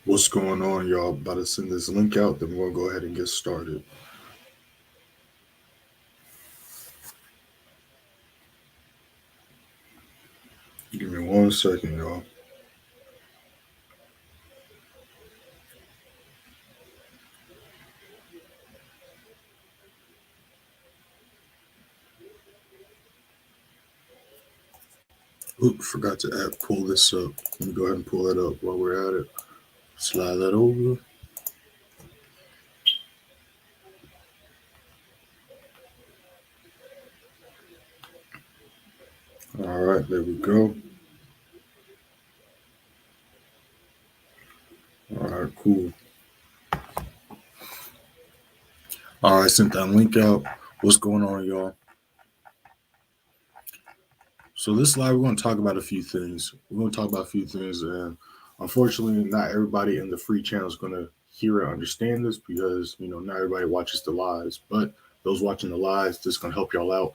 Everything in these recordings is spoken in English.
What's going on, y'all? About to send this link out, then we'll go ahead and get started. Give me 1 second, y'all. Oop, forgot to pull this up. Let me go ahead and pull that up while we're at it. Slide that over. All right, there we go. All right, cool. All right, sent that link out. What's going on, y'all? So this slide, we're going to talk about a few things. And unfortunately, not everybody in the free channel is going to hear and understand this because, not everybody watches the lives. But those watching the lives, this is going to help y'all out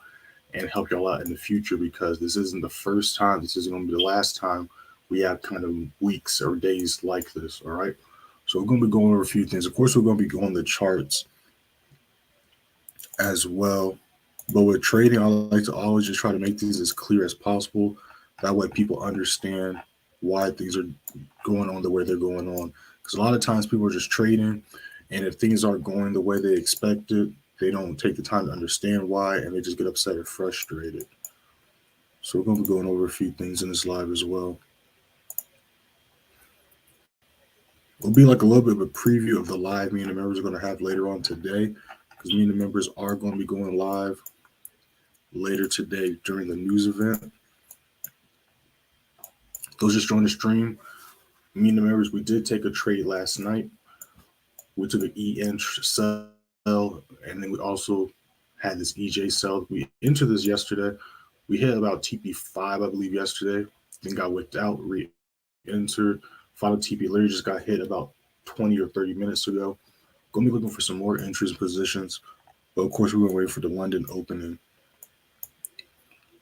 and help y'all out in the future because this isn't the first time. This isn't going to be the last time we have kind of weeks or days like this, all right? So we're going to be going over a few things. Of course, we're going to be going the charts as well. But with trading, I like to always just try to make these as clear as possible. That way people understand why things are going on the way they're going on. Because a lot of times people are just trading, and if things aren't going the way they expected, they don't take the time to understand why, and they just get upset or frustrated. So we're going to be going over a few things in this live as well. It'll be like a little bit of a preview of the live me and the members are going to have later on today, because me and the members are going to be going live later today during the news event. Those just joined the stream. Me and the members, we did take a trade last night. We took an EN sell, and then we also had this EJ sell. We entered this yesterday. We hit about TP5, I believe, yesterday. Then got whipped out, re-entered. Final TP literally just got hit about 20 or 30 minutes ago. Gonna be looking for some more entries and positions. But of course, we're gonna wait for the London opening.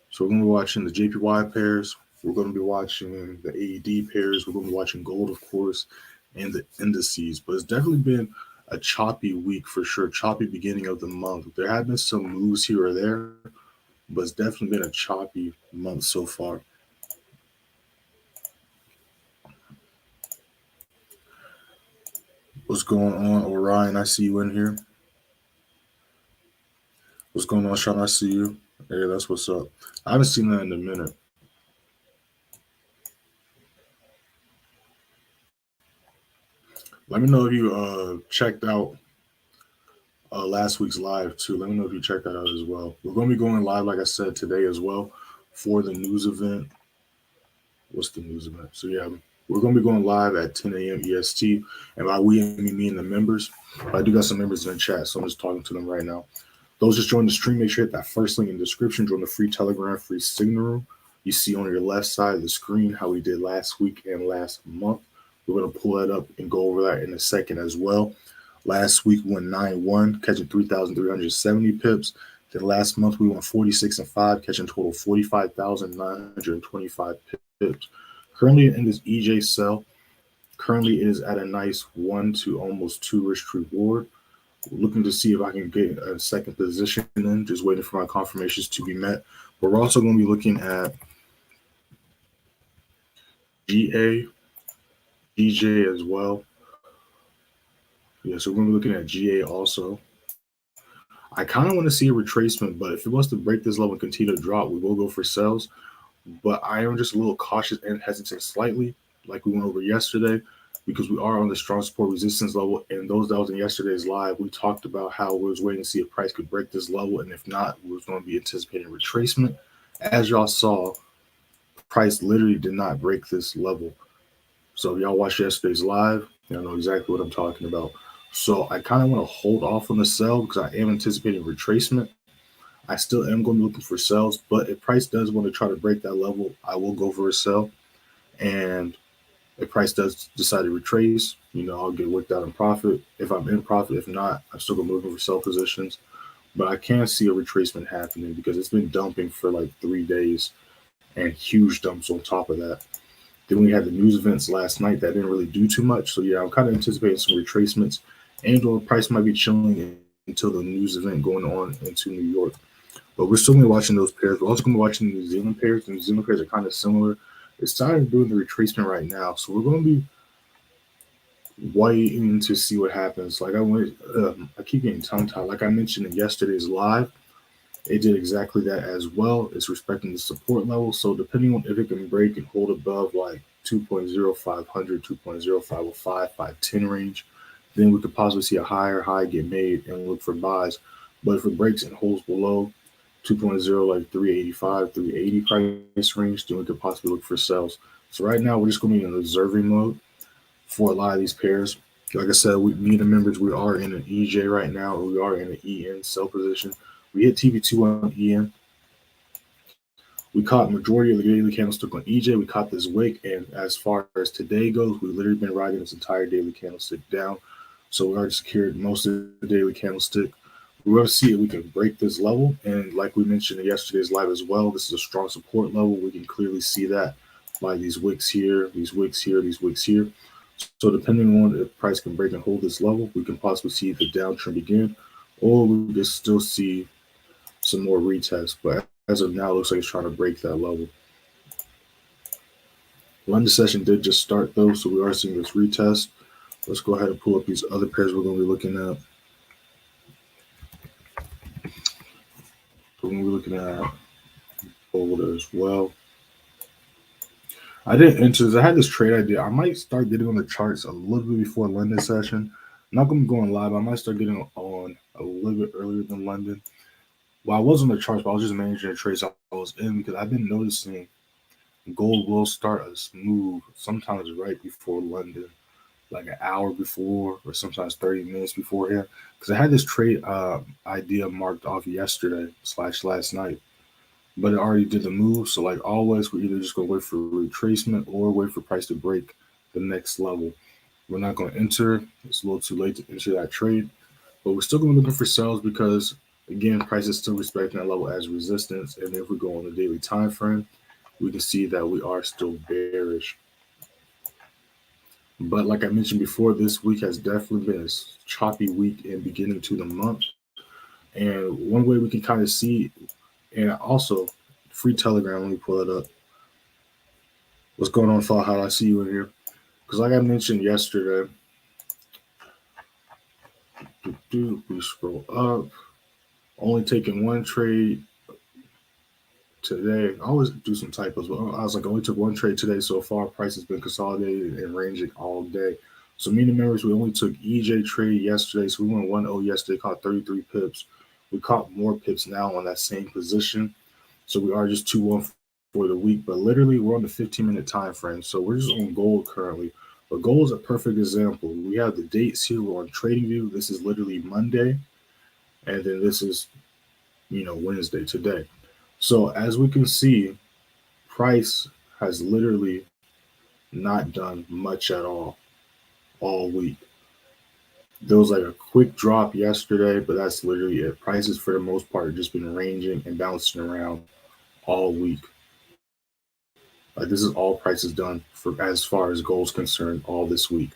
So we're gonna be watching the JPY pairs. We're gonna be watching the AED pairs. We're gonna be watching gold, of course, and the indices. But it's definitely been a choppy week for sure. Choppy beginning of the month. There have been some moves here or there, but it's definitely been a choppy month so far. What's going on, Orion? I see you in here. What's going on, Shawn? I see you. Hey, that's what's up. I haven't seen that in a minute. Let me know if you checked out last week's live too. Let me know if you checked that out as well. We're going to be going live, like I said, today as well for the news event. What's the news event? So yeah, we're going to be going live at 10 a.m. EST. And by we, I mean me and the members. But I do got some members in the chat, so I'm just talking to them right now. Those just joined the stream, make sure you hit that first link in the description. Join the free Telegram, free signal room. You see on your left side of the screen how we did last week and last month. We're going to pull that up and go over that in a second as well. Last week we went 9-1, catching 3,370 pips. Then last month we went 46-5, catching total 45,925 pips. Currently in this EJ sell, currently it is at a nice 1 to almost 2 risk reward. Looking to see if I can get a second position in, just waiting for my confirmations to be met. But we're also going to be looking at GA, DJ as well. Yeah, so we're going to be looking at GA also. I kind of want to see a retracement, but if it wants to break this level and continue to drop, we will go for sells. But I am just a little cautious and hesitant slightly, like we went over yesterday, because we are on the strong support resistance level. And those that was in yesterday's live, we talked about how we was waiting to see if price could break this level. And if not, we was going to be anticipating retracement. As y'all saw, price literally did not break this level. So if y'all watched yesterday's live, y'all know exactly what I'm talking about. So I kind of want to hold off on the sell because I am anticipating retracement. I still am going to be looking for sells, but if price does want to try to break that level, I will go for a sell. And if price does decide to retrace, I'll get worked out in profit. If I'm in profit, if not, I'm still going to be looking for sell positions. But I can see a retracement happening because it's been dumping for like 3 days and huge dumps on top of that. Then we had the news events last night that didn't really do too much. So yeah, I'm kind of anticipating some retracements, and or price might be chilling until the news event going on into New York. But we're still going to be watching those pairs. We're also going to be watching the New Zealand pairs. The New Zealand pairs are kind of similar. It's time of doing the retracement right now, so we're going to be waiting to see what happens. Like I keep getting tongue tied. Like I mentioned in yesterday's live, it did exactly that as well. It's respecting the support level. So depending on if it can break and hold above like 2.0500, 2.0505, 510 range, then we could possibly see a higher high get made and look for buys. But if it breaks and holds below 2.0, like 385, 380 price range, then we could possibly look for sales. So right now we're just going to be in observing mode for a lot of these pairs. Like I said, me and the members, we are in an EJ right now, or we are in an EN sell position. We hit TB2 on EN. We caught majority of the daily candlestick on EJ. We caught this wick, and as far as today goes, we've literally been riding this entire daily candlestick down. So we already secured most of the daily candlestick. We want to see if we can break this level, and like we mentioned in yesterday's live as well, this is a strong support level. We can clearly see that by these wicks here, these wicks here, these wicks here. So depending on if price can break and hold this level, we can possibly see the downtrend begin, or we can still see some more retests. But as of now, it looks like it's trying to break that level. London session did just start though, so we are seeing this retest. Let's go ahead and pull up these other pairs we're going to be looking at. We're going to be looking at gold as well. I didn't enter this. I had this trade idea. I might start getting on the charts a little bit before London session. I'm not going to be going live. I might start getting on a little bit earlier than London. Well, I was on the charts, but I was just managing the trades I was in because I've been noticing gold will start a move sometimes right before London, like an hour before or sometimes 30 minutes beforehand. Because I had this trade idea marked off yesterday / last night, but it already did the move. So like always, we're either just going to wait for retracement or wait for price to break the next level. We're not going to enter. It's a little too late to enter that trade, but we're still going to be looking for sales because, again, price is still respecting that level as resistance. And if we go on the daily time frame, we can see that we are still bearish. But like I mentioned before, this week has definitely been a choppy week in beginning to the month. And one way we can kind of see, and also free Telegram, let me pull it up. What's going on, Fall? How I see you in here? Because like I mentioned yesterday, we scroll up, only taking one trade today. I always do some typos, but I was like, I only took one trade today so far. Price has been consolidated and ranging all day. So me and the members, we only took EJ trade yesterday. So we went 1-0 yesterday, caught 33 pips. We caught more pips now on that same position. So we are just 2-1 for the week. But literally, we're on the 15-minute time frame. So we're just on gold currently. But gold is a perfect example. We have the dates here. We're on TradingView. This is literally Monday. And then this is, Wednesday today. So as we can see, price has literally not done much at all week. There was like a quick drop yesterday, but that's literally it. Prices for the most part have just been ranging and bouncing around all week. Like this is all prices done for as far as gold's concerned all this week.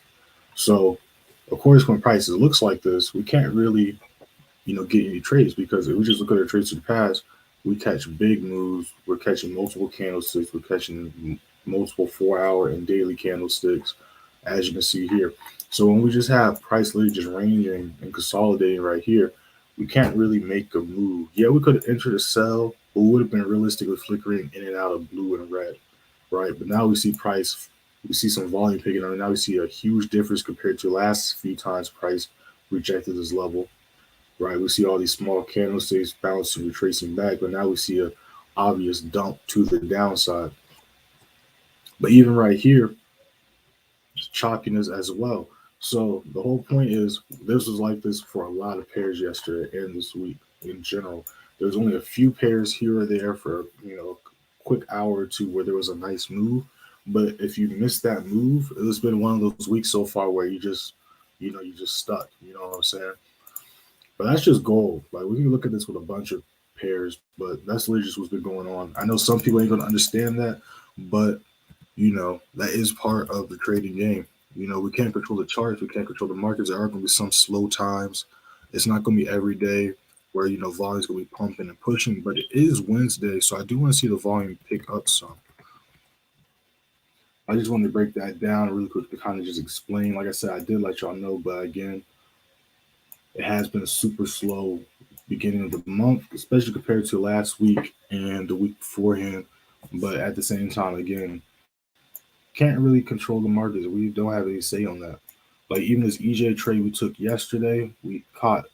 So of course, when prices looks like this, we can't really, get any trades because if we just look at our trades to the past, we catch big moves. We're catching multiple candlesticks. We're catching multiple 4-hour and daily candlesticks, as you can see here. So when we just have price literally just ranging and consolidating right here, we can't really make a move. Yeah, we could have entered a sell, but we would have been realistically flickering in and out of blue and red, right? But now we see price, we see some volume picking up, and now we see a huge difference compared to last few times price rejected this level. Right, we see all these small candlesticks bouncing, retracing back, but now we see a obvious dump to the downside. But even right here, it's choppiness as well. So the whole point is this was like this for a lot of pairs yesterday and this week in general. There's only a few pairs here or there for a quick hour or two where there was a nice move. But if you missed that move, it's been one of those weeks so far where you just stuck. You know what I'm saying? But that's just gold. Like we can look at this with a bunch of pairs, but that's literally just what's been going on. I know some people ain't gonna understand that, but that is part of the trading game. We can't control the charts, we can't control the markets. There are going to be some slow times. It's not going to be every day where volume's going to be pumping and pushing, but it is Wednesday, so I do want to see the volume pick up some. I just wanted to break that down really quick to kind of just explain. Like I said, I did let y'all know, but again, it has been a super slow beginning of the month, especially compared to last week and the week beforehand. But at the same time, again, can't really control the markets. We don't have any say on that. Like even this EJ trade we took yesterday, we caught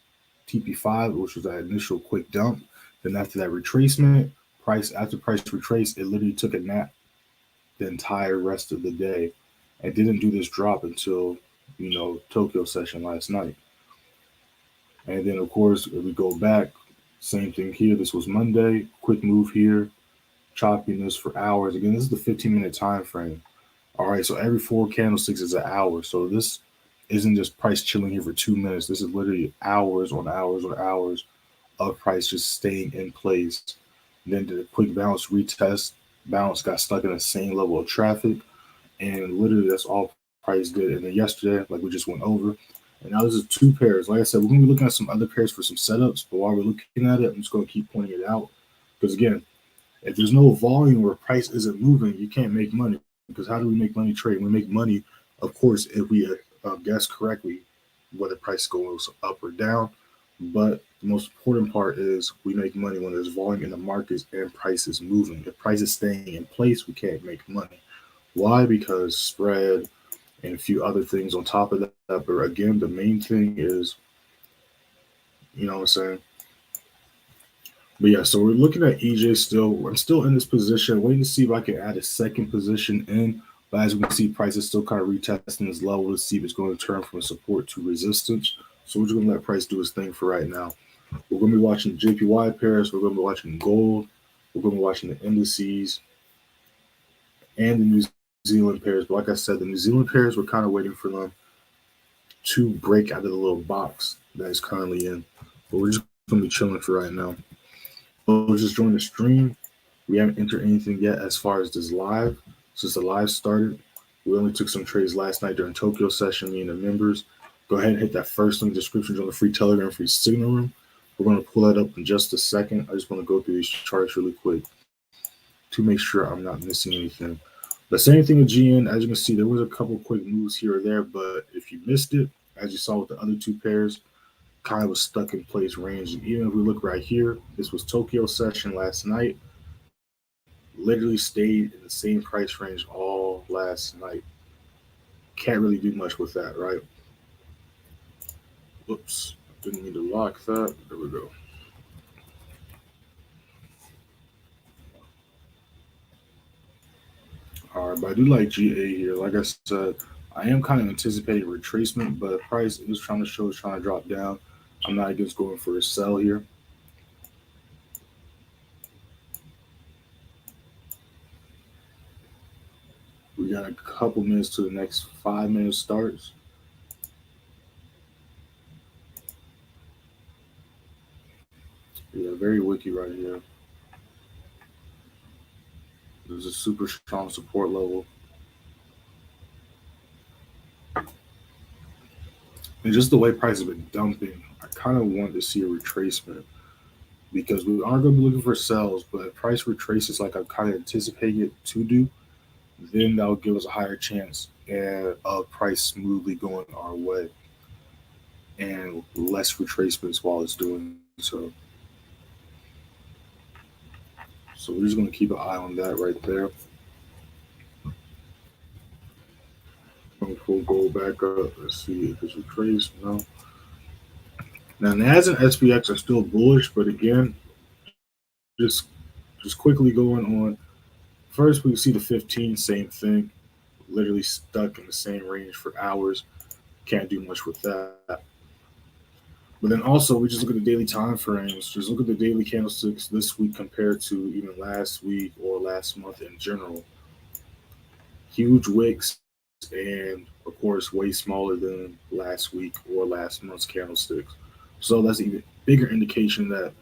TP5, which was that initial quick dump. Then after that retracement, price retraced, it literally took a nap the entire rest of the day. It didn't do this drop until Tokyo session last night. And then of course, if we go back, same thing here. This was Monday, quick move here, choppiness for hours. Again, this is the 15-minute time frame. All right, so every 4 candlesticks is an hour. So this isn't just price chilling here for 2 minutes. This is literally hours on hours on hours of price just staying in place. Then the quick bounce retest, bounce got stuck in the same level of traffic, and literally that's all price did. And then yesterday, like we just went over, and now this is 2 pairs. Like I said, we're going to be looking at some other pairs for some setups, but while we're looking at it, I'm just going to keep pointing it out. Because again, if there's no volume or price isn't moving, you can't make money. Because how do we make money trading? We make money, of course, if we guess correctly whether price goes up or down. But the most important part is we make money when there's volume in the markets and price is moving. If price is staying in place, we can't make money. Why? Because spread and a few other things on top of that. But again, the main thing is, you know what I'm saying? But yeah, so we're looking at EJ still. I'm still in this position, waiting to see if I can add a second position in. But as we can see, price is still kind of retesting this level to see if it's going to turn from support to resistance. So we're just going to let price do its thing for right now. We're going to be watching JPY pairs. We're going to be watching gold. We're going to be watching the indices and the New Zealand pairs. But like I said, the New Zealand pairs, we're kind of waiting for them to break out of the little box that is currently in. But we're just going to be chilling for right now. So just join the stream. We haven't entered anything yet as far as this live. Since the live started, we only took some trades last night during Tokyo session, me and the members. Go ahead and hit that first link description on the free Telegram, free signal room. We're going to pull that up in just a second. I just want to go through these charts really quick to make sure I'm not missing anything. The same thing with GN. As you can see, there was a couple quick moves here or there, but if you missed it, as you saw with the other 2 pairs, kind of was stuck in place range. And even if we look right here, this was Tokyo session last night. Literally stayed in the same price range all last night. Can't really do much with that, right? Whoops, didn't need to lock that. There we go. All right, but I do like GA here. Like I said, I am kind of anticipating retracement, but price is trying to show it's trying to drop down. I'm not against going for a sell here. We got a couple minutes to the next 5-minute starts. Yeah, very wiki right here. There's a super strong support level. And just the way price has been dumping, I kind of want to see a retracement because we aren't going to be looking for sells, but if price retraces like I'm kind of anticipating it to do, then that will give us a higher chance of price smoothly going our way and less retracements while it's doing so. So we're just going to keep an eye on that right there. We'll go back up. Let's see if it's retraced. No. Now, NAS and SPX are still bullish, but again, just quickly going on. First, we see the 15, same thing. Literally stuck in the same range for hours. Can't do much with that. But then also, we just look at the daily time frames. Just look at the daily candlesticks this week compared to even last week or last month in general. Huge wicks, and of course, way smaller than last week or last month's candlesticks. So that's even bigger indication that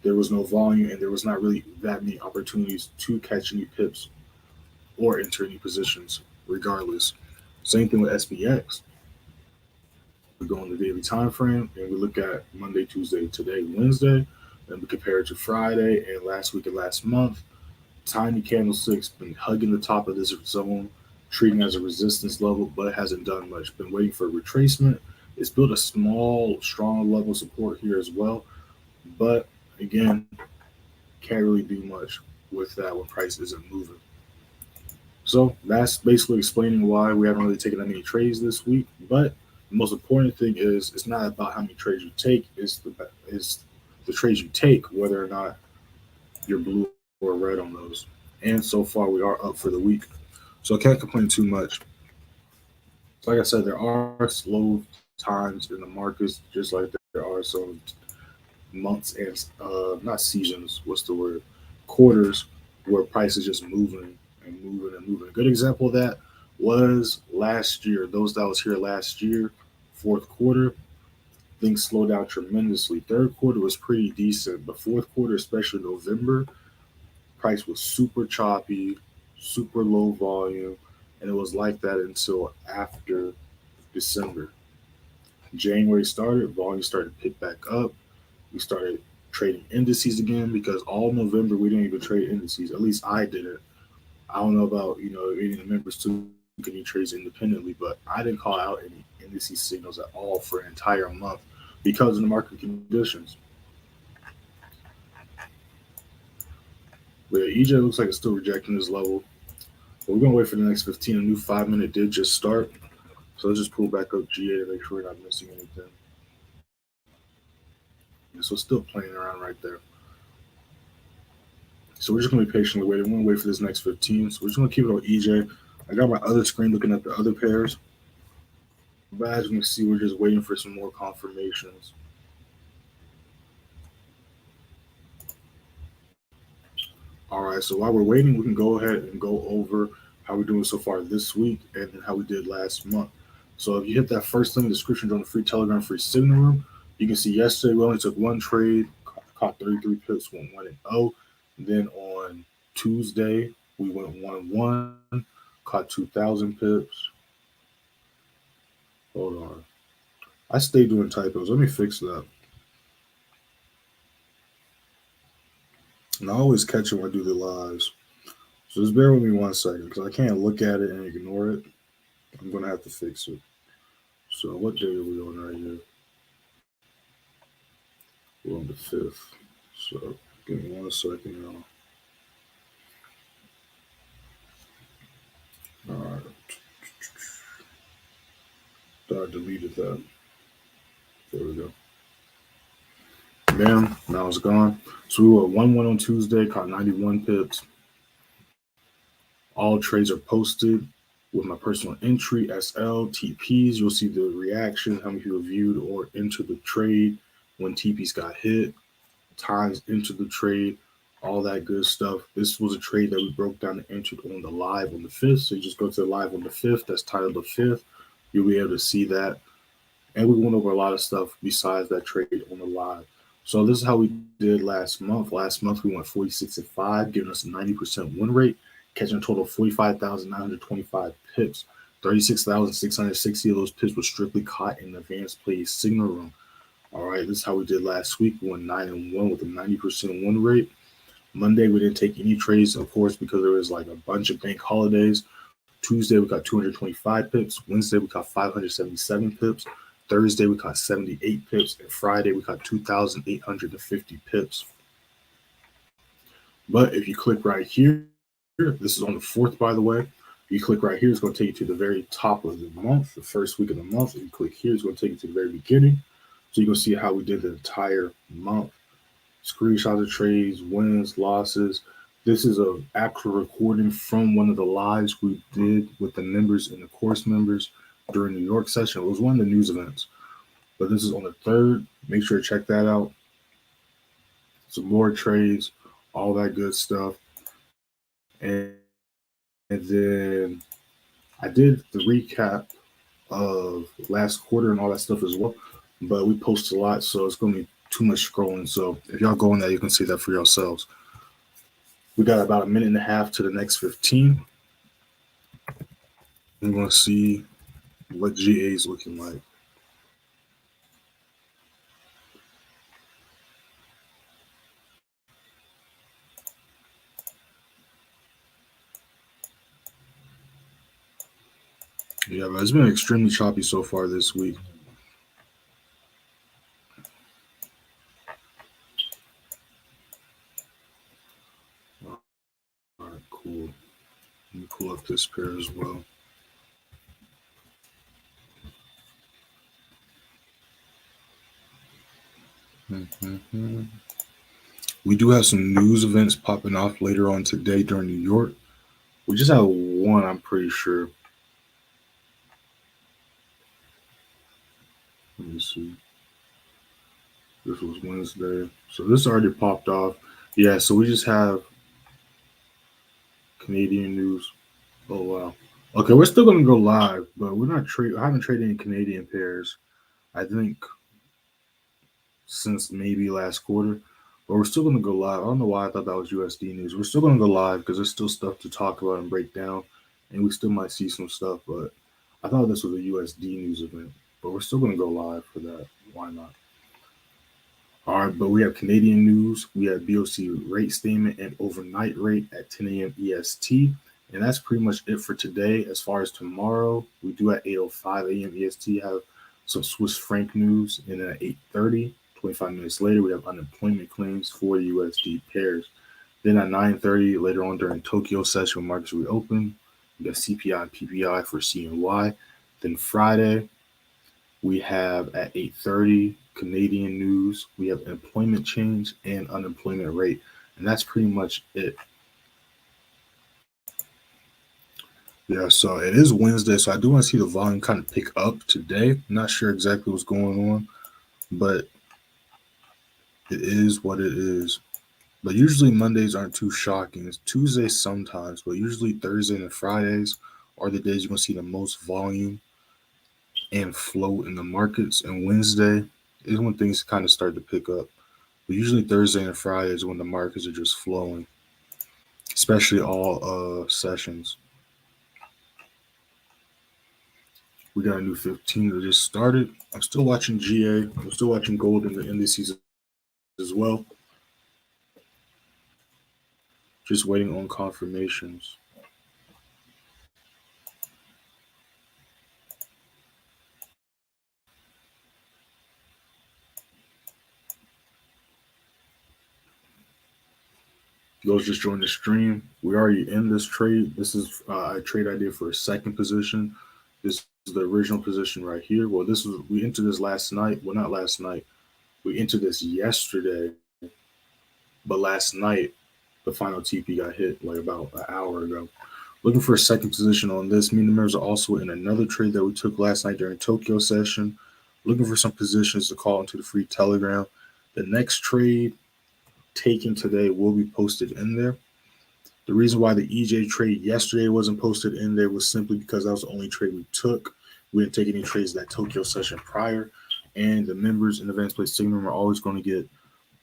there was no volume and there was not really that many opportunities to catch any pips or enter any positions regardless. Same thing with SPX. We go on the daily time frame and we look at Monday, Tuesday, today, Wednesday, and we compare it to Friday and last week and last month. Tiny candlesticks been hugging the top of this zone, treating as a resistance level, but it hasn't done much. Been waiting for a retracement. It's built a small, strong level of support here as well, but again, can't really do much with that when price isn't moving. So that's basically explaining why we haven't really taken that many trades this week. But the most important thing is it's not about how many trades you take, it's the trades you take, whether or not you're blue or red on those. And so far we are up for the week. So I can't complain too much. So like I said, there are slow times in the markets, just like there are some months and not seasons, what's the word? Quarters where price is just moving and moving and moving. A good example of that was last year. Those that was here last year, fourth quarter, things slowed down tremendously. Third quarter was pretty decent, but fourth quarter, especially November, price was super choppy, super low volume, and it was like that until after December. January started, volume started to pick back up. We started trading indices again because all November we didn't even trade indices. At least I didn't. I don't know about any of the members too any trades independently, but I didn't call out any indices signals at all for an entire month because of the market conditions. But EJ looks like it's still rejecting this level. But we're gonna wait for the next 15. A new 5 minute did just start. So let's just pull back up GA to make sure we're not missing anything. Yeah, so it's still playing around right there. So we're just gonna be patiently waiting. We're gonna wait for this next 15. So we're just gonna keep it on EJ. I got my other screen looking at the other pairs. But as you can see, we're just waiting for some more confirmations. All right, so while we're waiting, we can go ahead and go over how we're doing so far this week and then how we did last month. So if you hit that first link in the description on the free Telegram free signal room, you can see yesterday we only took one trade, caught 33 pips, went 1-0. Then on Tuesday, we went 1-1, caught 2,000 pips. Hold on. I stay doing typos. Let me fix that. And I always catch it when I do the lives. So just bear with me 1 second because I can't look at it and ignore it. I'm going to have to fix it. So what day are we on right here? We're on the 5th. So give me 1 second, y'all. All right. I deleted that. There we go. Bam. Now it's gone. So we were 1-1 on Tuesday, caught 91 pips. All trades are posted with my personal entry, SL, TPs. You'll see the reaction, how many people viewed or entered the trade when TPs got hit, times entered the trade, all that good stuff. This was a trade that we broke down and entered on the live on the 5th. So you just go to the live on the 5th. That's titled the 5th. You'll be able to see that. And we went over a lot of stuff besides that trade on the live. So this is how we did last month. Last month we went 46-5, giving us a 90% win rate, catching a total of 45,925 pips. 36,660 of those pips were strictly caught in the advanced plays signal room. All right, this is how we did last week. We went 9-1 with a 90% win rate. Monday we didn't take any trades, of course, because there was like a bunch of bank holidays. Tuesday we got 225 pips. Wednesday we got 577 pips. Thursday we caught 78 pips, and Friday we caught 2,850 pips. But if you click right here, this is on the 4th, by the way. If you click right here, it's going to take you to the very top of the month, the first week of the month. If you click here, it's going to take you to the very beginning. So you can see how we did the entire month. Screenshots of trades, wins, losses. This is an actual recording from one of the lives we did with the members and the course members during the New York session. It was one of the news events. But this is on the 3rd. Make sure to check that out. Some more trades, all that good stuff. And then I did the recap of last quarter and all that stuff as well. But we post a lot, so it's going to be too much scrolling. So if y'all go in there, you can see that for yourselves. We got about a minute and a half to the next 15. I'm going to see what GA is looking like. Yeah, but it's been extremely choppy so far this week. All right, cool. Let me pull up this pair as well. Mm-hmm. We do have some news events popping off later on today during New York. We just have one, I'm pretty sure. Let me see. This was Wednesday. So this already popped off. Yeah, so we just have Canadian news. Oh wow. Okay, we're still gonna go live, but we're not I haven't traded any Canadian pairs. I think since maybe last quarter. But we're still gonna go live. I don't know why I thought that was USD news. We're still gonna go live because there's still stuff to talk about and break down, and we still might see some stuff. But I thought this was a USD news event. But we're still gonna go live for that. Why not? All right, but we have Canadian news. We have BOC rate statement and overnight rate at 10 a.m. EST. And that's pretty much it for today. As far as tomorrow, we do at 8:05 a.m. EST have some Swiss franc news. And then at 8:30, 25 minutes later, we have unemployment claims for USD pairs. Then at 9:30, later on during Tokyo session when markets reopen, we got CPI and PPI for CNY. Then Friday, we have at 8:30 Canadian news. We have employment change and unemployment rate, and that's pretty much it. Yeah, so it is Wednesday, so I do want to see the volume kind of pick up today. I'm not sure exactly what's going on, but it is what it is. But usually Mondays aren't too shocking. It's Tuesdays sometimes, but usually Thursday and Fridays are the days you're gonna see the most volume and flow in the markets. And Wednesday is when things kind of start to pick up. But usually Thursday and Friday is when the markets are just flowing, especially all sessions. We got a new 15 that just started. I'm still watching GA. I'm still watching gold in the indices as well. Just waiting on confirmations. Those just joined the stream. We already in this trade. This is a trade idea for a second position. This is the original position right here. Well, this was we entered this last night. Well, not last night. We entered this yesterday, but last night the final TP got hit like about an hour ago. Looking for a second position on this. Me and the members are also in another trade that we took last night during Tokyo session. Looking for some positions to call into the free Telegram. The next trade taken today will be posted in there. The reason why the EJ trade yesterday wasn't posted in there was simply because that was the only trade we took. We didn't take any trades that Tokyo session prior. And the members in the Advanced Play Signal are always going to get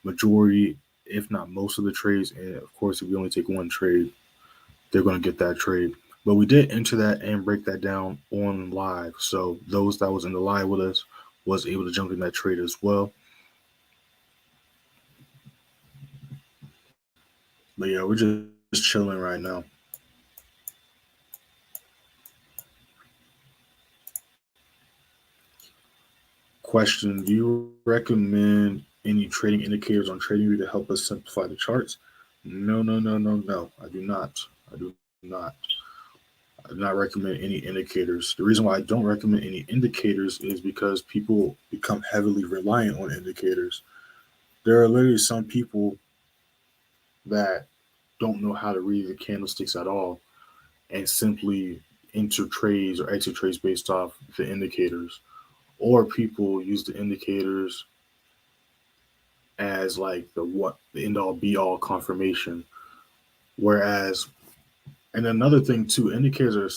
majority, if not most of the trades. And of course, if we only take one trade, they're going to get that trade. But we did enter that and break that down on live. So those that was in the live with us was able to jump in that trade as well. But yeah, we're just chilling right now. Question: do you recommend any trading indicators on TradingView to help us simplify the charts? No. I do not. I do not. I do not recommend any indicators. The reason why I don't recommend any indicators is because people become heavily reliant on indicators. There are literally some people that don't know how to read the candlesticks at all and simply enter trades or exit trades based off the indicators. Or people use the indicators as like the end all be all confirmation. Whereas, and another thing too, indicators are,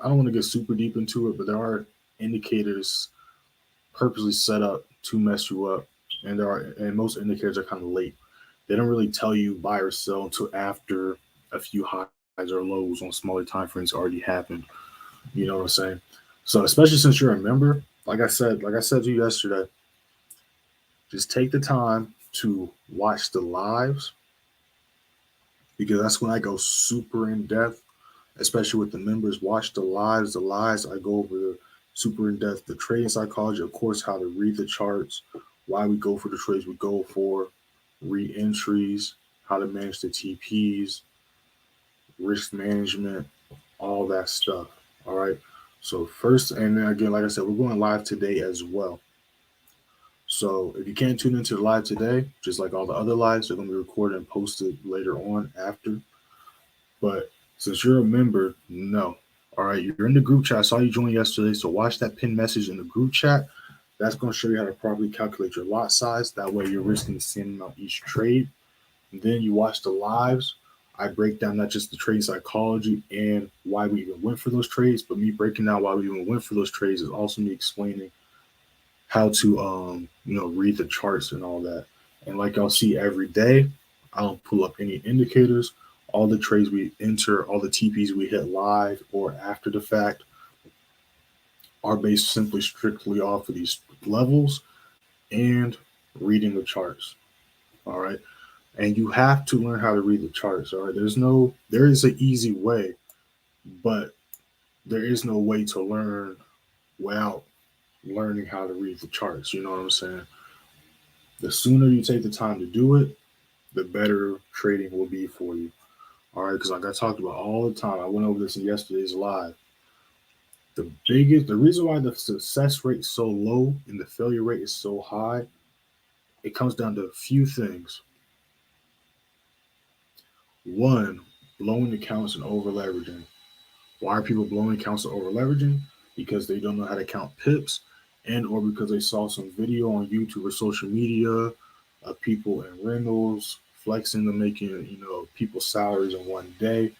I don't want to get super deep into it, but there are indicators purposely set up to mess you up. And most indicators are kind of late. They don't really tell you buy or sell until after a few highs or lows on smaller time frames already happened. You know what I'm saying? So especially since you're a member, like I said to you yesterday, just take the time to watch the lives because that's when I go super in depth, especially with the members. Watch the lives. The lives I go over the super in depth, the trading psychology, of course, how to read the charts, why we go for the trades we go for, re-entries, how to manage the TPs, risk management, all that stuff. All right. So first, and then again, like I said, we're going live today as well. So if you can't tune into the live today, just like all the other lives, they're going to be recorded and posted later on after. But since you're a member, no. All right, you're in the group chat. I saw you join yesterday. So watch that pinned message in the group chat. That's going to show you how to properly calculate your lot size. That way you're risking the same amount each trade. And then you watch the lives. I break down not just the trade psychology and why we even went for those trades, but me breaking down why we even went for those trades is also me explaining how to read the charts and all that. And like y'all see every day, I don't pull up any indicators. All the trades we enter, all the TPs we hit live or after the fact are based simply strictly off of these levels and reading the charts. All right. And you have to learn how to read the charts. All right. There is an easy way, but there is no way to learn without learning how to read the charts. You know what I'm saying? The sooner you take the time to do it, the better trading will be for you. All right. Because like I talked about all the time, I went over this in yesterday's live. The reason why the success rate is so low and the failure rate is so high, it comes down to a few things. One, blowing accounts and over leveraging. Why are people blowing accounts and over leveraging? Because they don't know how to count pips, and or because they saw some video on YouTube or social media of people in rentals flexing to making people's salaries in one day,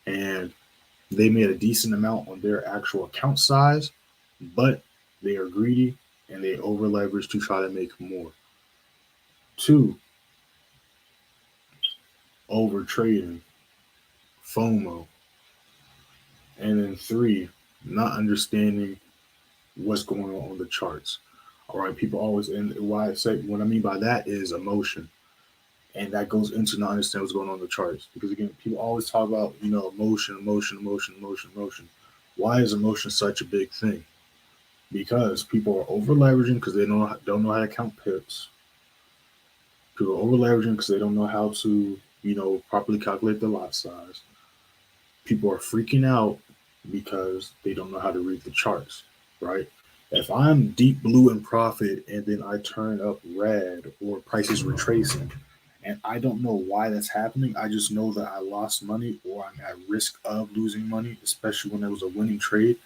and they made a decent amount on their actual account size, but they are greedy and they over leverage to try to make more. Two, over trading, FOMO. And then three, not understanding what's going on the charts. All right, people always, and why I say what I mean by that is emotion. And that goes into not understanding what's going on in the charts. Because again, people always talk about, emotion, emotion, emotion, emotion, emotion. Why is emotion such a big thing? Because people are over leveraging because they don't know how to count pips. People are over leveraging because they don't know how to, properly calculate the lot size. People are freaking out because they don't know how to read the charts, right? If I'm deep blue in profit and then I turn up red or prices retracing, and I don't know why that's happening, I just know that I lost money or I'm at risk of losing money, especially when it was a winning trade,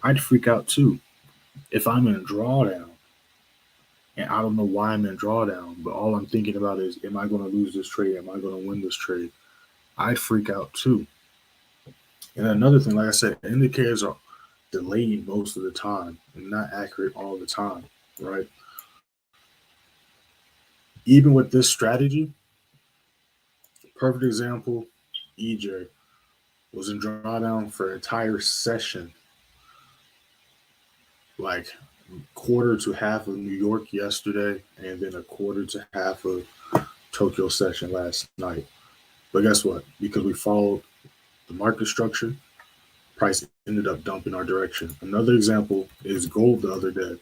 I'd freak out too. If I'm in a drawdown and I don't know why I'm in drawdown, but all I'm thinking about is, am I going to lose this trade? Am I going to win this trade? I'd freak out too. And another thing, like I said, indicators are delayed most of the time and not accurate all the time, right? Even with this strategy, perfect example, EJ was in drawdown for an entire session, like quarter to half of New York yesterday, and then a quarter to half of Tokyo session last night. But guess what? Because we followed the market structure, price ended up dumping our direction. Another example is gold the other day.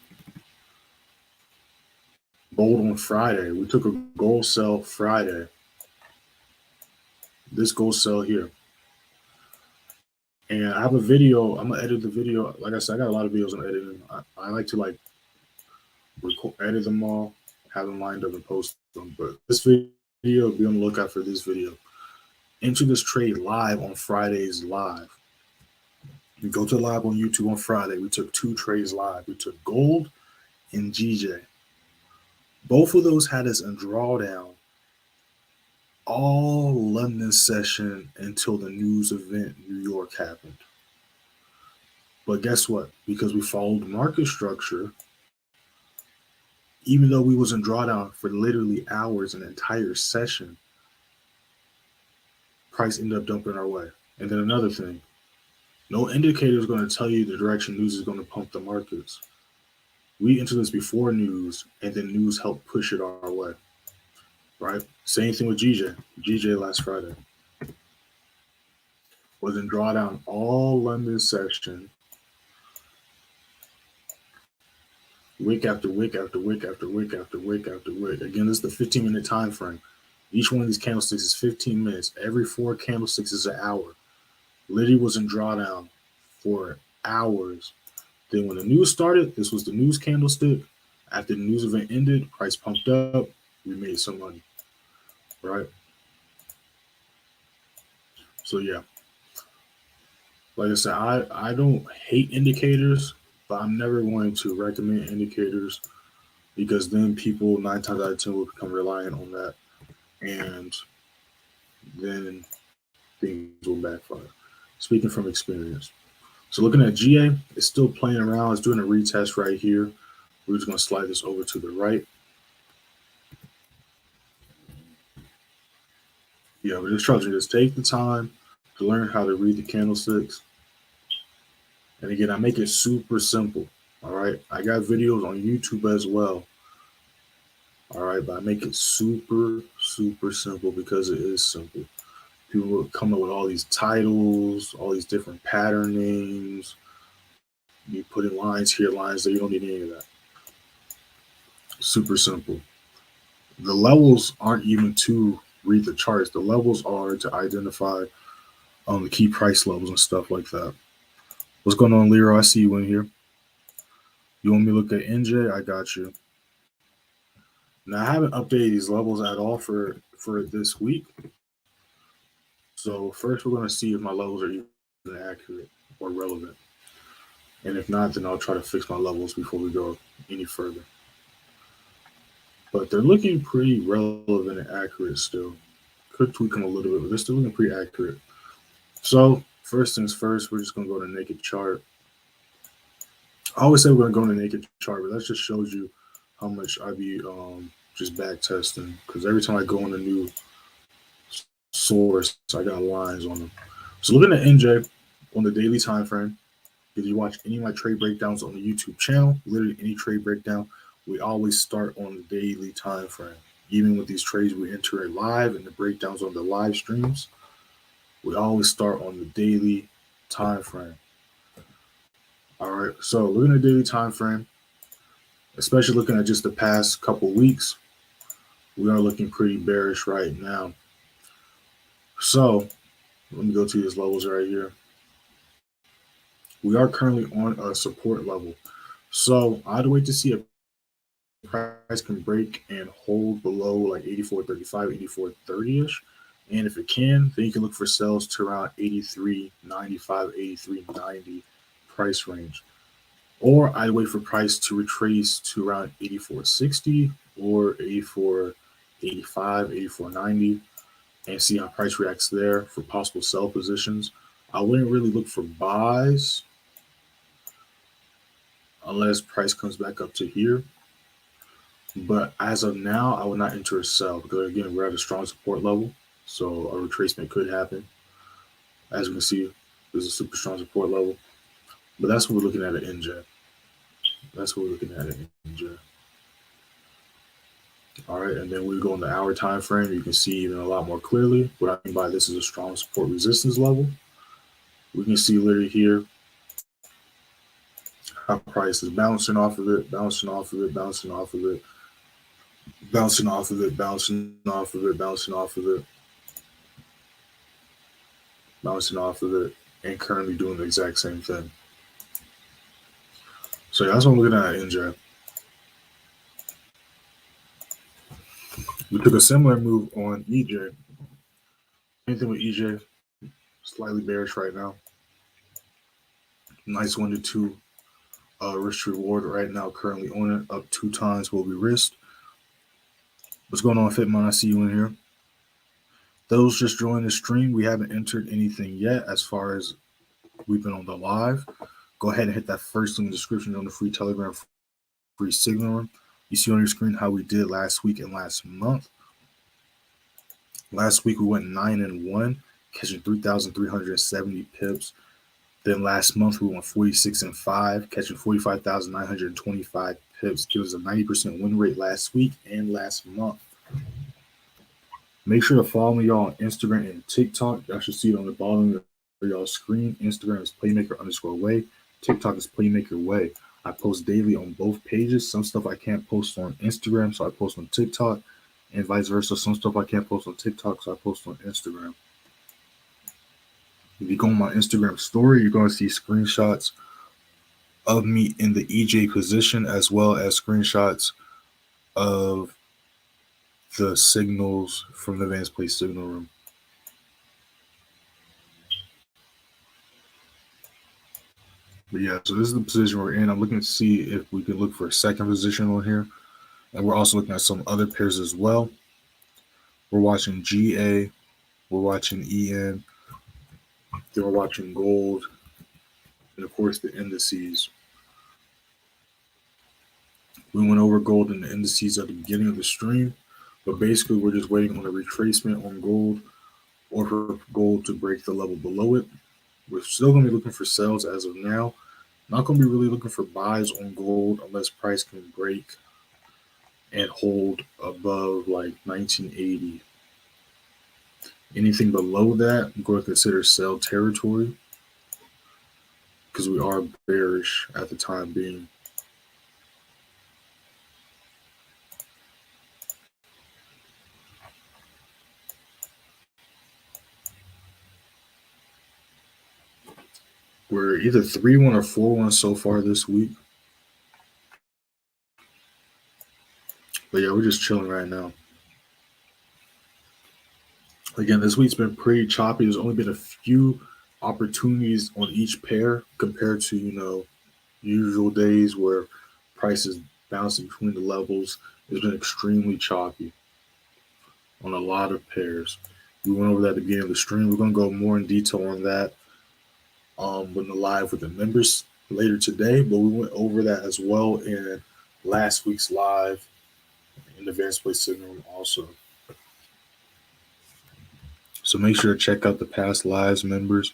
Gold on Friday. We took a gold sell Friday. This gold sell here. And I have a video. I'm gonna edit the video. Like I said, I got a lot of videos I'm editing. I like to edit them all, have them lined up and post them. But this video, be on the lookout for this video. Enter this trade live on Friday's live. We go to live on YouTube on Friday. We took two trades live. We took gold and GJ. Both of those had us in drawdown all London session until the news event New York happened. But guess what? Because we followed market structure, even though we was in drawdown for literally hours, an entire session, price ended up dumping our way. And then another thing, No indicator is going to tell you the direction news is going to pump the markets. We entered this before news, and then news helped push it our way, right? Same thing with GJ. GJ last Friday was in drawdown all London session, wick after wick after wick after wick after wick after wick. Again, this is the 15-minute time frame. Each one of these candlesticks is 15 minutes. Every 4 candlesticks is an hour. Literally was in drawdown for hours. Then when the news started, this was the news candlestick. After the news event ended, price pumped up. We made some money, right? So yeah, like I said, I don't hate indicators, but I'm never going to recommend indicators because then people 9 times out of 10 will become reliant on that, and then things will backfire. Speaking from experience. So looking at GA, it's still playing around. It's doing a retest right here. We're just going to slide this over to the right. Yeah, we're just trying to just take the time to learn how to read the candlesticks. And again, I make it super simple. All right. I got videos on YouTube as well. All right. But I make it super, super simple because it is simple. People will come up with all these titles, all these different pattern names. You put in lines here, lines there. You don't need any of that. Super simple. The levels aren't even to read the charts. The levels are to identify the key price levels and stuff like that. What's going on, Leroy? I see you in here. You want me to look at NJ? I got you. Now, I haven't updated these levels at all for this week. So first, we're going to see if my levels are even accurate or relevant. And if not, then I'll try to fix my levels before we go any further. But they're looking pretty relevant and accurate still. Could tweak them a little bit, but they're still looking pretty accurate. So first things first, we're just going to go to naked chart. I always say we're going to go to naked chart, but that just shows you how much I be just back testing. Because every time I go on a new source, I got lines on them. So looking at NJ on the daily time frame, if you watch any of my trade breakdowns on the YouTube channel, literally any trade breakdown, we always start on the daily time frame. Even with these trades we enter it live and the breakdowns on the live streams, we always start on the daily time frame. All right, so looking at the daily time frame, especially looking at just the past couple weeks, we are looking pretty bearish right now. So let me go to these levels right here. We are currently on a support level. So I'd wait to see if price can break and hold below like 84.35, 84.30-ish. And if it can, then you can look for sales to around 83.95, 83.90 price range. Or I'd wait for price to retrace to around 84.60 or 84.85, 84.90 and see how price reacts there for possible sell positions. I wouldn't really look for buys unless price comes back up to here. But as of now, I would not enter a sell because, again, we're at a strong support level. So a retracement could happen. As we can see, there's a super strong support level. But that's what we're looking at NJ. That's what we're looking at NJ. All right, and then we go on the hour time frame. You can see even a lot more clearly. What I mean by this is a strong support resistance level. We can see literally here how price is bouncing off of it, bouncing off of it, bouncing off of it, bouncing off of it, bouncing off of it, bouncing off of it, bouncing off of it, and currently doing the exact same thing. So yeah, that's what I'm looking at NJ. We took a similar move on EJ. Anything with EJ, slightly bearish right now. Nice 1 to 2 risk reward right now, currently on it, up 2 times what we risked. What's going on, Fitman? I see you in here. Those just joining the stream, we haven't entered anything yet as far as we've been on the live. Go ahead and hit that first link in the description on the free Telegram, free Signal. You see on your screen how we did last week and last month. Last week we went 9-1, catching 3,370 pips. Then last month we went 46 and 5, catching 45,925 pips. Gives us a 90% win rate last week and last month. Make sure to follow me y'all on Instagram and TikTok. Y'all should see it on the bottom of y'all's screen. Instagram is playmaker_way. TikTok is playmaker_way. I post daily on both pages. Some stuff I can't post on Instagram, so I post on TikTok, and vice versa. Some stuff I can't post on TikTok, so I post on Instagram. If you go on my Instagram story, you're going to see screenshots of me in the EJ position, as well as screenshots of the signals from the advanced play signal room. But yeah, so this is the position we're in. I'm looking to see if we can look for a second position on here. And we're also looking at some other pairs as well. We're watching GA. We're watching EN. Then we're watching gold. And of course, the indices. We went over gold and the indices at the beginning of the stream. But basically, we're just waiting on a retracement on gold or for gold to break the level below it. We're still going to be looking for sales as of now. Not going to be really looking for buys on gold unless price can break and hold above like 1980. Anything below that, I'm going to consider sell territory because we are bearish at the time being. We're either 3-1 or 4-1 so far this week. But yeah, we're just chilling right now. Again, this week's been pretty choppy. There's only been a few opportunities on each pair compared to, usual days where prices bouncing between the levels. It's been extremely choppy on a lot of pairs. We went over that at the beginning of the stream. We're going to go more in detail on that when the live with the members later today, but we went over that as well in last week's live in the advanced play signal room also. So make sure to check out the past lives, members.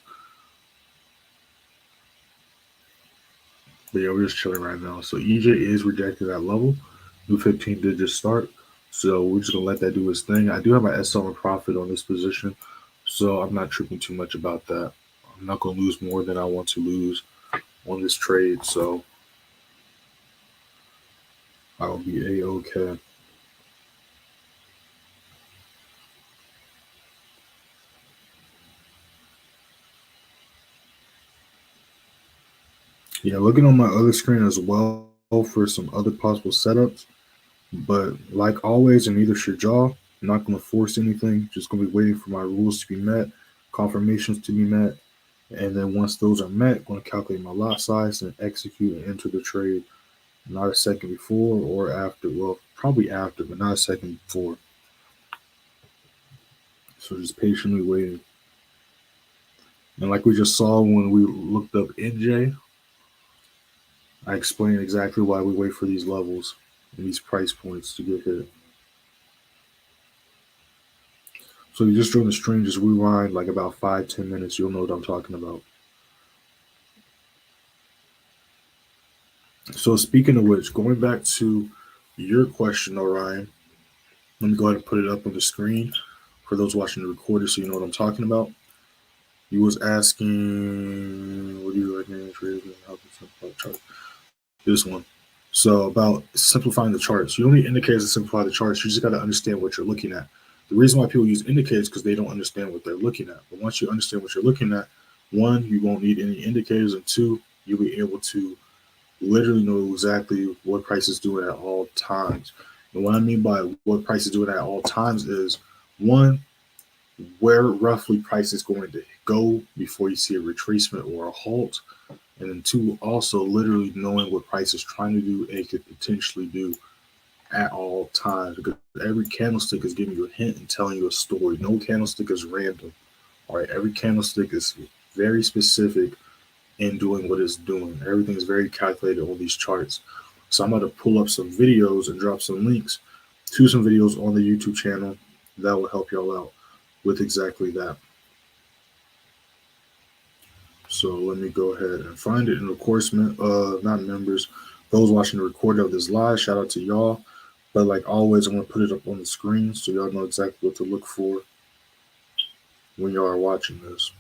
But yeah, we're just chilling right now. So EJ is rejected at level. New 15 did just start. So we're just going to let that do its thing. I do have my SL and profit on this position, so I'm not tripping too much about that. I'm not going to lose more than I want to lose on this trade, so I'll be A-okay. Yeah, looking on my other screen as well for some other possible setups. But like always, and neither should y'all. I'm not going to force anything. Just going to be waiting for my rules to be met, confirmations to be met. And then once those are met, I'm going to calculate my lot size and execute and enter the trade. Not a second before or after. Well, probably after, but not a second before. So just patiently waiting. And like we just saw when we looked up NJ, I explained exactly why we wait for these levels and these price points to get hit. So you just join the stream, just rewind like about 5-10 minutes. You'll know what I'm talking about. So speaking of which, going back to your question, Orion, let me go ahead and put it up on the screen for those watching the recorder so you know what I'm talking about. You was asking, what do you recommend trading? How to simplify the chart? This one. So about simplifying the charts. You don't need indicators to simplify the charts. You just got to understand what you're looking at. The reason why people use indicators is because they don't understand what they're looking at. But once you understand what you're looking at, one, you won't need any indicators, and two, you'll be able to literally know exactly what price is doing at all times. And what I mean by what price is doing at all times is, one, where roughly price is going to go before you see a retracement or a halt. And then two, also literally knowing what price is trying to do and could potentially do at all times. Because every candlestick is giving you a hint and telling you a story. No candlestick is random. All right, every candlestick is very specific in doing what it's doing. Everything is very calculated on these charts. So I'm going to pull up some videos and drop some links to some videos on the YouTube channel that will help y'all out with exactly that. So let me go ahead and find it. And of course, not members, those watching the recording of this live, shout out to y'all. But like always, I'm going to put it up on the screen so y'all know exactly what to look for when y'all are watching this.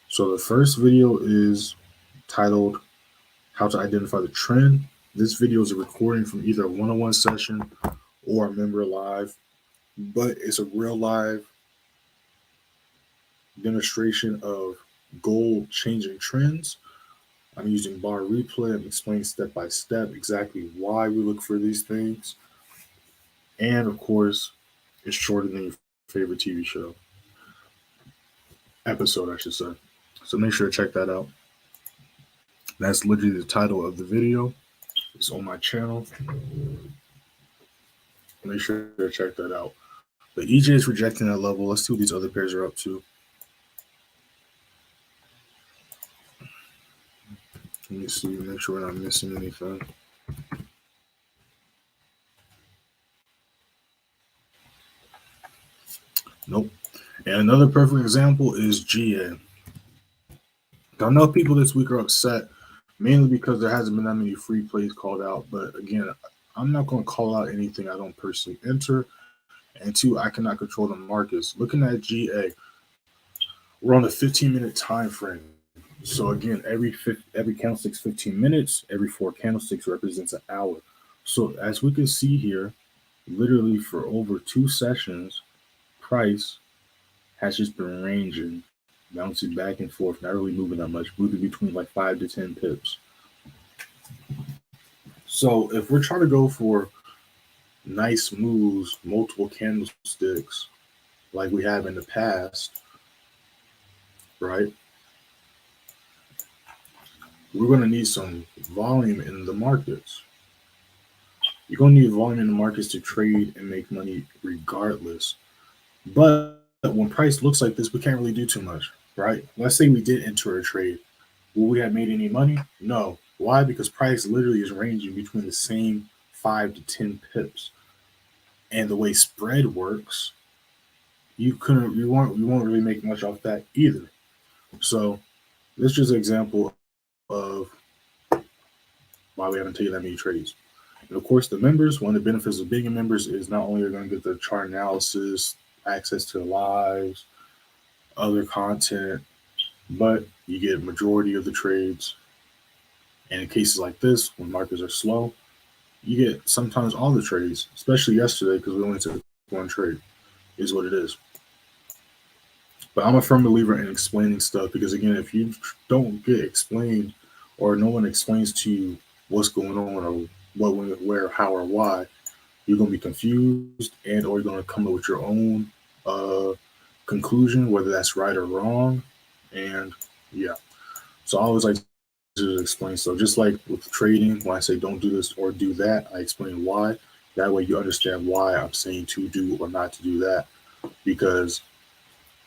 So the first video is titled How to Identify the Trend. This video is a recording from either a one-on-one session or a member live, but it's a real live demonstration of gold changing trends. I'm using bar replay. I'm explaining step by step exactly why we look for these things. And of course, it's shorter than your favorite TV show. Episode, I should say. So make sure to check that out. That's literally the title of the video. It's on my channel. Make sure to check that out. But EJ is rejecting that level. Let's see what these other pairs are up to. Let me see, make sure we're not missing anything. Nope. And another perfect example is GA. I know people this week are upset, mainly because there hasn't been that many free plays called out. But again, I'm not going to call out anything I don't personally enter. And two, I cannot control the markets. Looking at GA, we're on a 15-minute time frame. So again, every candlestick's 15 minutes. Every 4 candlesticks represents an hour. So as we can see here, literally for over 2 sessions, price has just been ranging, bouncing back and forth, not really moving that much, moving between like 5 to 10 pips. So if we're trying to go for nice moves, multiple candlesticks, like we have in the past, right? We're going to need some volume in the markets. You're going to need volume in the markets to trade and make money regardless. But when price looks like this, we can't really do too much, right? Let's say we did enter a trade. Will we have made any money? No. Why? Because price literally is ranging between the same 5 to 10 pips. And the way spread works, you won't really make much off that either. So this is just an example of why we haven't taken that many trades. And of course, the members, one of the benefits of being a member is not only are you going to get the chart analysis, access to the lives, other content, but you get a majority of the trades. And in cases like this, when markets are slow, you get sometimes all the trades, especially yesterday because we only took one trade, is what it is. But I'm a firm believer in explaining stuff because, again, if you don't get explained or no one explains to you what's going on or what, when, where, how, or why, you're going to be confused and or you're going to come up with your own conclusion, whether that's right or wrong. And yeah, so I always like to explain. So just like with trading, when I say don't do this or do that, I explain why. That way you understand why I'm saying to do or not to do that. Because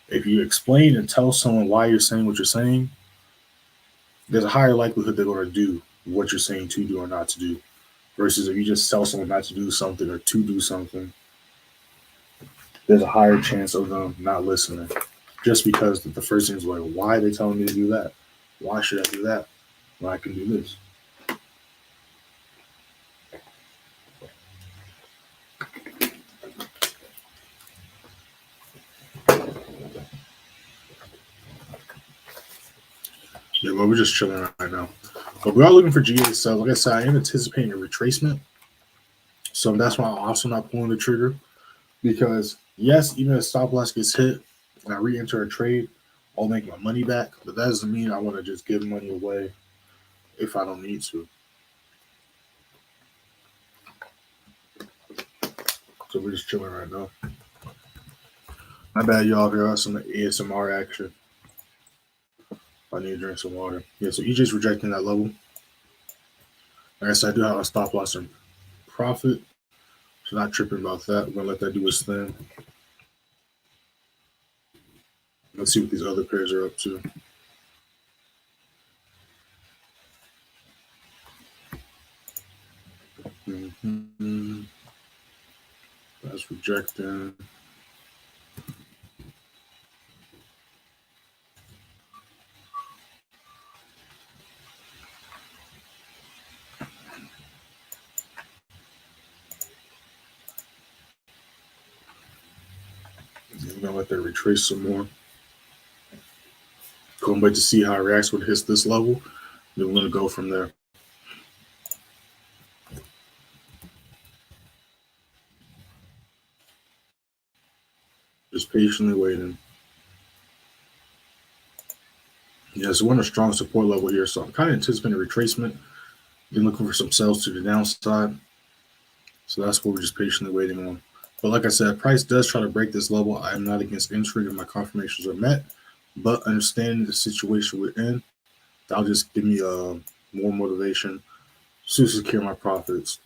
if you explain and tell someone why you're saying what you're saying, there's a higher likelihood they're going to do what you're saying to do or not to do. Versus if you just tell someone not to do something or to do something, there's a higher chance of them not listening. Just because the first thing is like, why are they telling me to do that? Why should I do that when I can do this? Yeah, but we're just chilling right now. But we are looking for GA sell. Like I said, I am anticipating a retracement. So that's why I'm also not pulling the trigger. Because, yes, even if stop loss gets hit and I re-enter a trade, I'll make my money back. But that doesn't mean I want to just give money away if I don't need to. So we're just chilling right now. My bad, y'all. Here are some ASMR action. I need to drink some water. Yeah, so EJ's rejecting that level. Like I said, I do have a stop loss and profit. So not tripping about that. We're going to let that do its thing. Let's see what these other pairs are up to. That's rejecting. gonna let that retrace some more. Can't wait to see how it reacts when it hits this level. Then we're gonna go from there. Just patiently waiting. Yeah, so we're on a strong support level here, so I'm kind of anticipating a retracement. Then looking for some sales to the downside. So that's what we're just patiently waiting on. But like I said, price does try to break this level. I'm not against entry if my confirmations are met, but understanding the situation we're in, that'll just give me more motivation to secure my profits.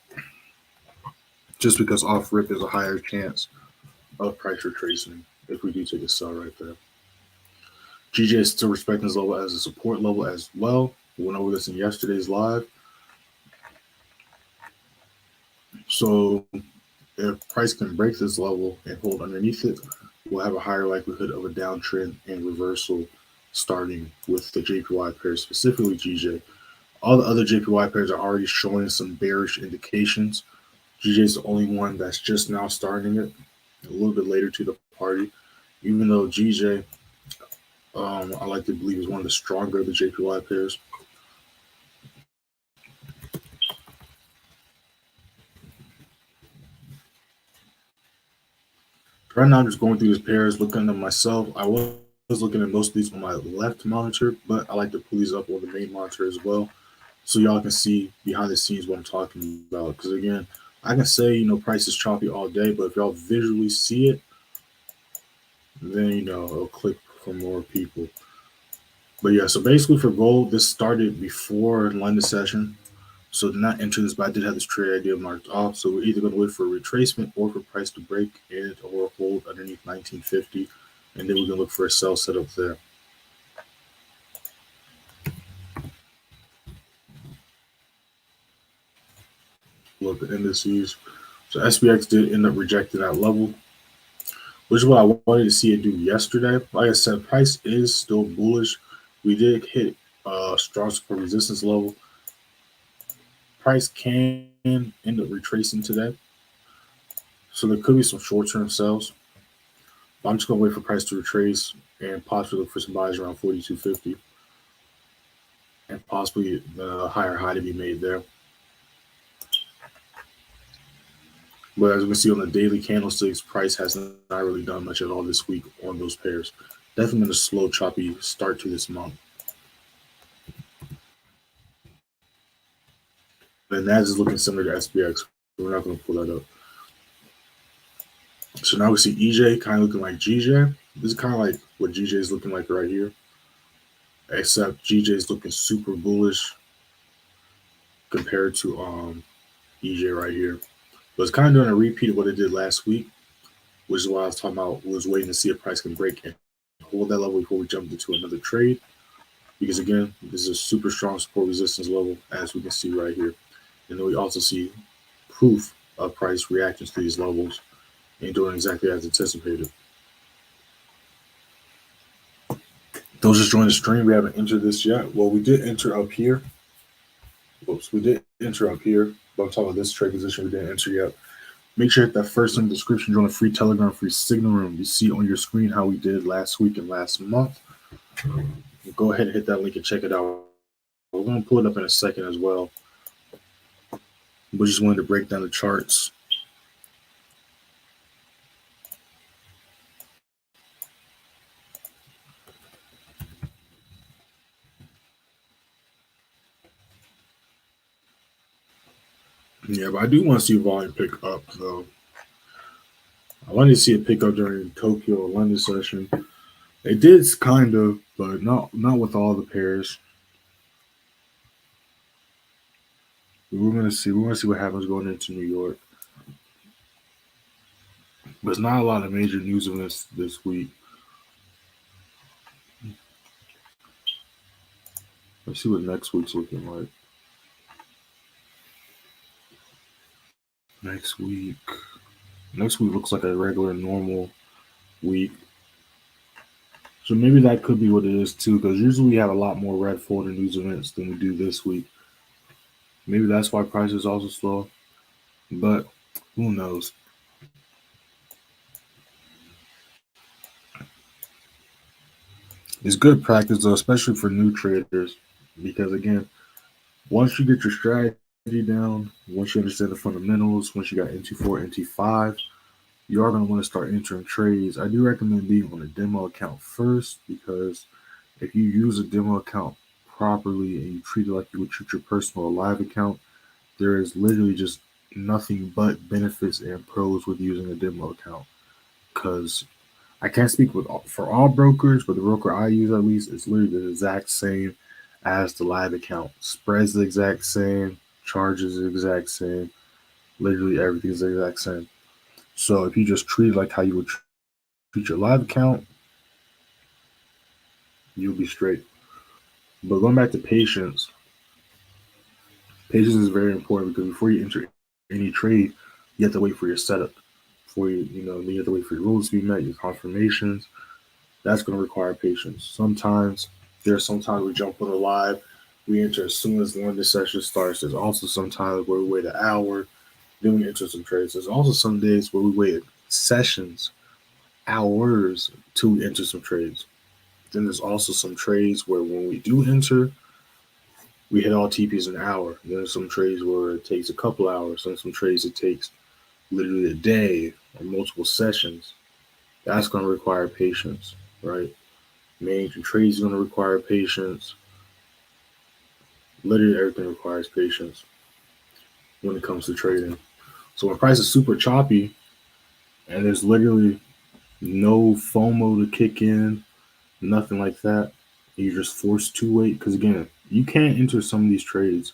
Just because off rip is a higher chance of price retracing if we do take a sell right there. GJ is still respecting this level as a support level as well. We went over this in yesterday's live. So if price can break this level and hold underneath it, we'll have a higher likelihood of a downtrend and reversal starting with the JPY pair, specifically GJ. All the other JPY pairs are already showing some bearish indications. GJ is the only one that's just now starting it, a little bit later to the party, even though GJ, I like to believe, is one of the stronger of the JPY pairs. Right now, I'm just going through these pairs, looking at them myself. I was looking at most of these on my left monitor, but I like to pull these up on the main monitor as well, so y'all can see behind the scenes what I'm talking about. Because again, I can say, price is choppy all day, but if y'all visually see it, then, it'll click for more people. But yeah, so basically for gold, this started before London session. So did not enter this, but I did have this trade idea marked off. So we're either going to wait for a retracement or for price to break and or hold underneath 1950. And then we're going to look for a sell setup there. Look at indices. So SPX did end up rejecting that level, which is what I wanted to see it do yesterday. Like I said, price is still bullish. We did hit strong support resistance level. Price can end up retracing today. So there could be some short-term sells. But I'm just going to wait for price to retrace and possibly look for some buys around 42.50 and possibly the higher high to be made there. But as we can see on the daily candlesticks, price has not really done much at all this week on those pairs. Definitely been a slow, choppy start to this month. And that is looking similar to SPX. We're not going to pull that up. So now we see EJ kind of looking like GJ. This is kind of like what GJ is looking like right here, except GJ is looking super bullish compared to EJ right here. But it's kind of doing a repeat of what it did last week, which is why I was talking about. Was waiting to see if price can break and hold that level before we jump into another trade. Because again, this is a super strong support resistance level, as we can see right here. And then we also see proof of price reactions to these levels and doing exactly as anticipated. Those just joined the stream, we haven't entered this yet. Well, we did enter up here. Whoops, we did enter up here. But I'm talking about this trade position we didn't enter yet. Make sure to hit that first link in the description. Join a free Telegram, free signal room. You see on your screen how we did last week and last month. Go ahead and hit that link and check it out. We're going to pull it up in a second as well. We just wanted to break down the charts. Yeah, but I do want to see volume pick up, though. I wanted to see it pick up during Tokyo or London session. It did kind of, but not with all the pairs. We're gonna see. We're gonna see what happens going into New York. But it's not a lot of major news events this week. Let's see what next week's looking like. Next week looks like a regular, normal week. So maybe that could be what it is too, because usually we have a lot more red folder news events than we do this week. Maybe that's why price is also slow, but who knows? It's good practice though, especially for new traders, because again, once you get your strategy down, once you understand the fundamentals, once you got NT4, NT5, you are going to want to start entering trades. I do recommend being on a demo account first, because if you use a demo account properly and you treat it like you would treat your personal live account, there is literally just nothing but benefits and pros with using a demo account. Because I can't speak for all brokers, but the broker I use at least is literally the exact same as the live account. Spreads the exact same, charges the exact same, literally everything is the exact same. So if you just treat it like how you would treat your live account, you'll be straight. But going back to patience, patience is very important, because before you enter any trade, you have to wait for your setup. Before then you have to wait for your rules to be met, your confirmations. That's going to require patience. Sometimes we jump on the live, we enter as soon as the London session starts. There's also sometimes where we wait an hour, then we enter some trades. There's also some days where we wait sessions, hours, till we enter some trades. Then there's also some trades where when we do enter, we hit all TPs in an hour. Then there's some trades where it takes a couple hours. Some trades it takes literally a day or multiple sessions. That's going to require patience, right? Managing trades is going to require patience. Literally everything requires patience when it comes to trading. So when price is super choppy and there's literally no FOMO to kick in, nothing like that, you're just forced to wait. Because again, you can't enter some of these trades,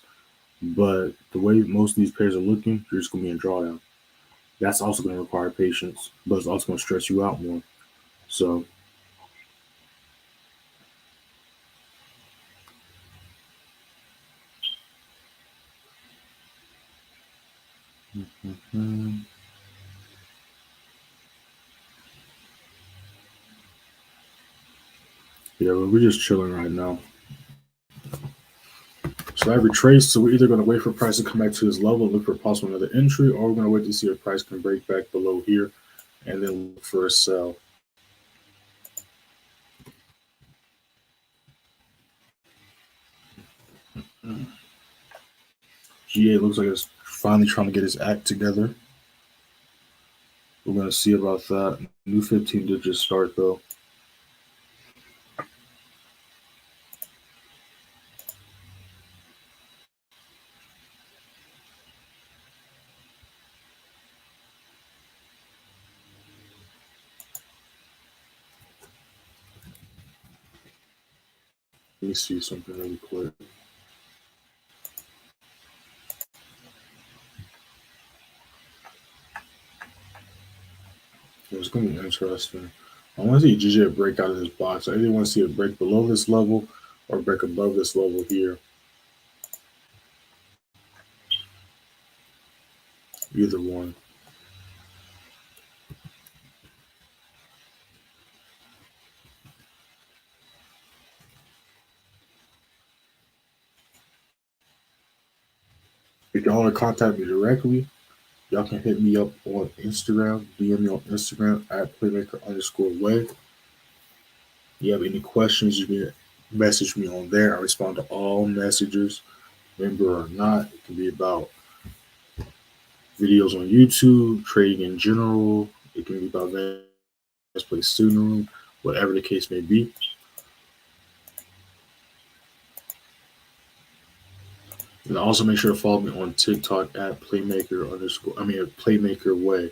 but the way most of these pairs are looking, you're just going to be in drawdown. That's also going to require patience, but it's also going to stress you out more. So mhm. Yeah, but we're just chilling right now. So I retraced. So we're either going to wait for price to come back to this level, look for possible another entry, or we're going to wait to see if price can break back below here and then look for a sell. GA looks like it's finally trying to get his act together. We're going to see about that. New 15 did just start though. Let me see something really quick. It's going to be interesting. I want to see GJ break out of this box. I either want to see it break below this level or break above this level here. Either one. If y'all want to contact me directly, y'all can hit me up on Instagram, DM me on Instagram at playmaker_way. You have any questions, you can message me on there. I respond to all messages, member or not. It can be about videos on YouTube, trading in general. It can be about Let's Play Student Room, whatever the case may be. And also make sure to follow me on TikTok at Playmaker Way.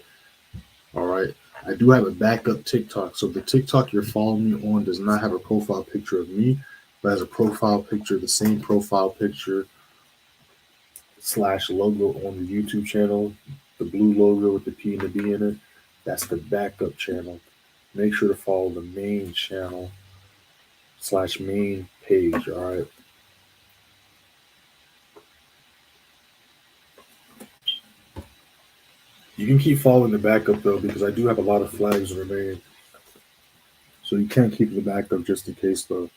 All right. I do have a backup TikTok. So the TikTok you're following me on does not have a profile picture of me, but has a profile picture, the same profile picture / logo on the YouTube channel, the blue logo with the P and the B in it. That's the backup channel. Make sure to follow the main channel / main page. All right. You can keep following the backup though, because I do have a lot of flags remaining. So you can't keep the backup just in case though.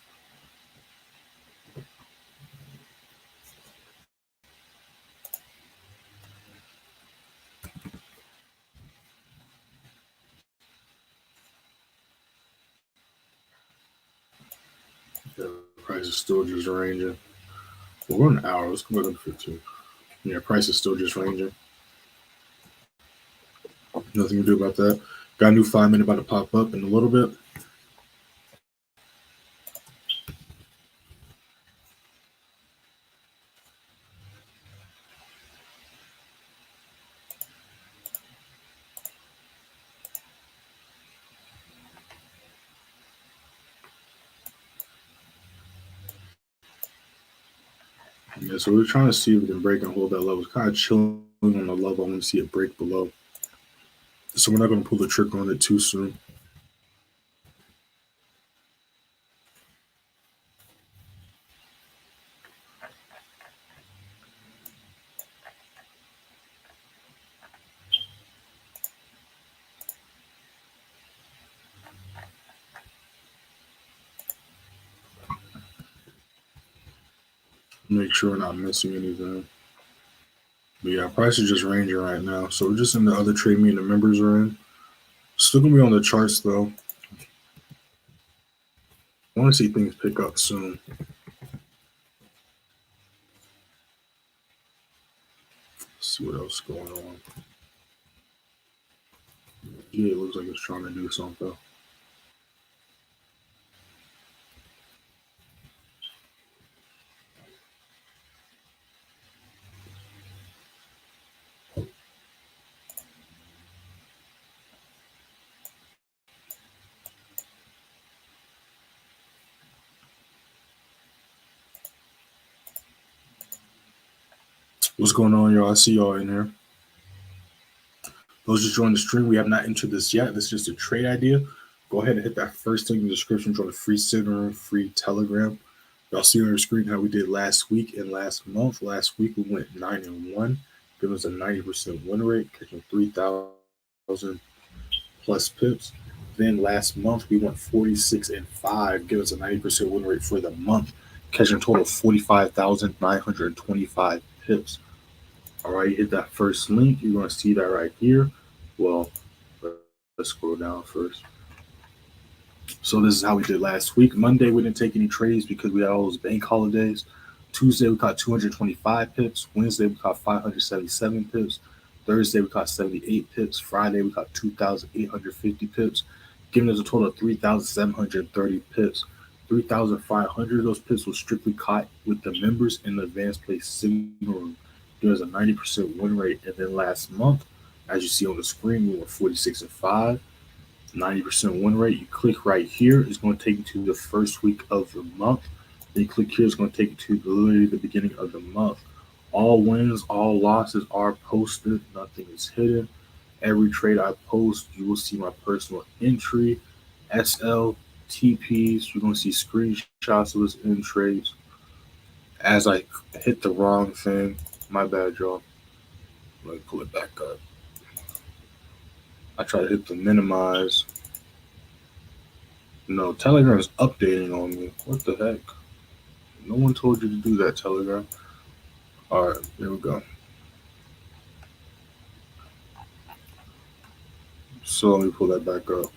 The price is still just ranging. Well, we're on an hour. Let's go back up to 15. Yeah, price is still just ranging. Nothing to do about that. Got a new 5-minute about to pop up in a little bit. Yeah, so we're trying to see if we can break and hold that level. It's kind of chilling on the level. I want to see it break below. So we're not going to pull the trigger on it too soon. Make sure we're not missing anything. But yeah, price is just ranging right now. So we're just in the other trade me and the members are in. Still going to be on the charts though. I want to see things pick up soon. Let's see what else is going on. Yeah, it looks like it's trying to do something. What's going on, y'all? I see y'all in here. Those just joined the stream, we have not entered this yet. This is just a trade idea. Go ahead and hit that first link in the description. Join the free signal, free Telegram. Y'all see on your screen how we did last week and last month. Last week we went 9-1, giving us a 90% win rate, catching 3,000 plus pips. Then last month we went 46-5, giving us a 90% win rate for the month, catching a total of 45,925 pips. All right, hit that first link. You're going to see that right here. Well, let's scroll down first. So this is how we did last week. Monday, we didn't take any trades because we had all those bank holidays. Tuesday, we caught 225 pips. Wednesday, we caught 577 pips. Thursday, we caught 78 pips. Friday, we caught 2,850 pips, giving us a total of 3,730 pips. 3,500 of those pips was strictly caught with the members in the advanced play signal room. There's a 90% win rate. And then last month, as you see on the screen, we were 46-5, 90% win rate. You click right here, it's going to take you to the first week of the month. Then you click here, it's going to take you to literally the beginning of the month. All wins, all losses are posted. Nothing is hidden. Every trade I post, you will see my personal entry, SL, TPs. You're going to see screenshots of this in trades. As I hit the wrong thing, my bad, y'all. Let me pull it back up. I try to hit the minimize. No, Telegram is updating on me. What the heck? No one told you to do that, Telegram. All right, here we go. So let me pull that back up.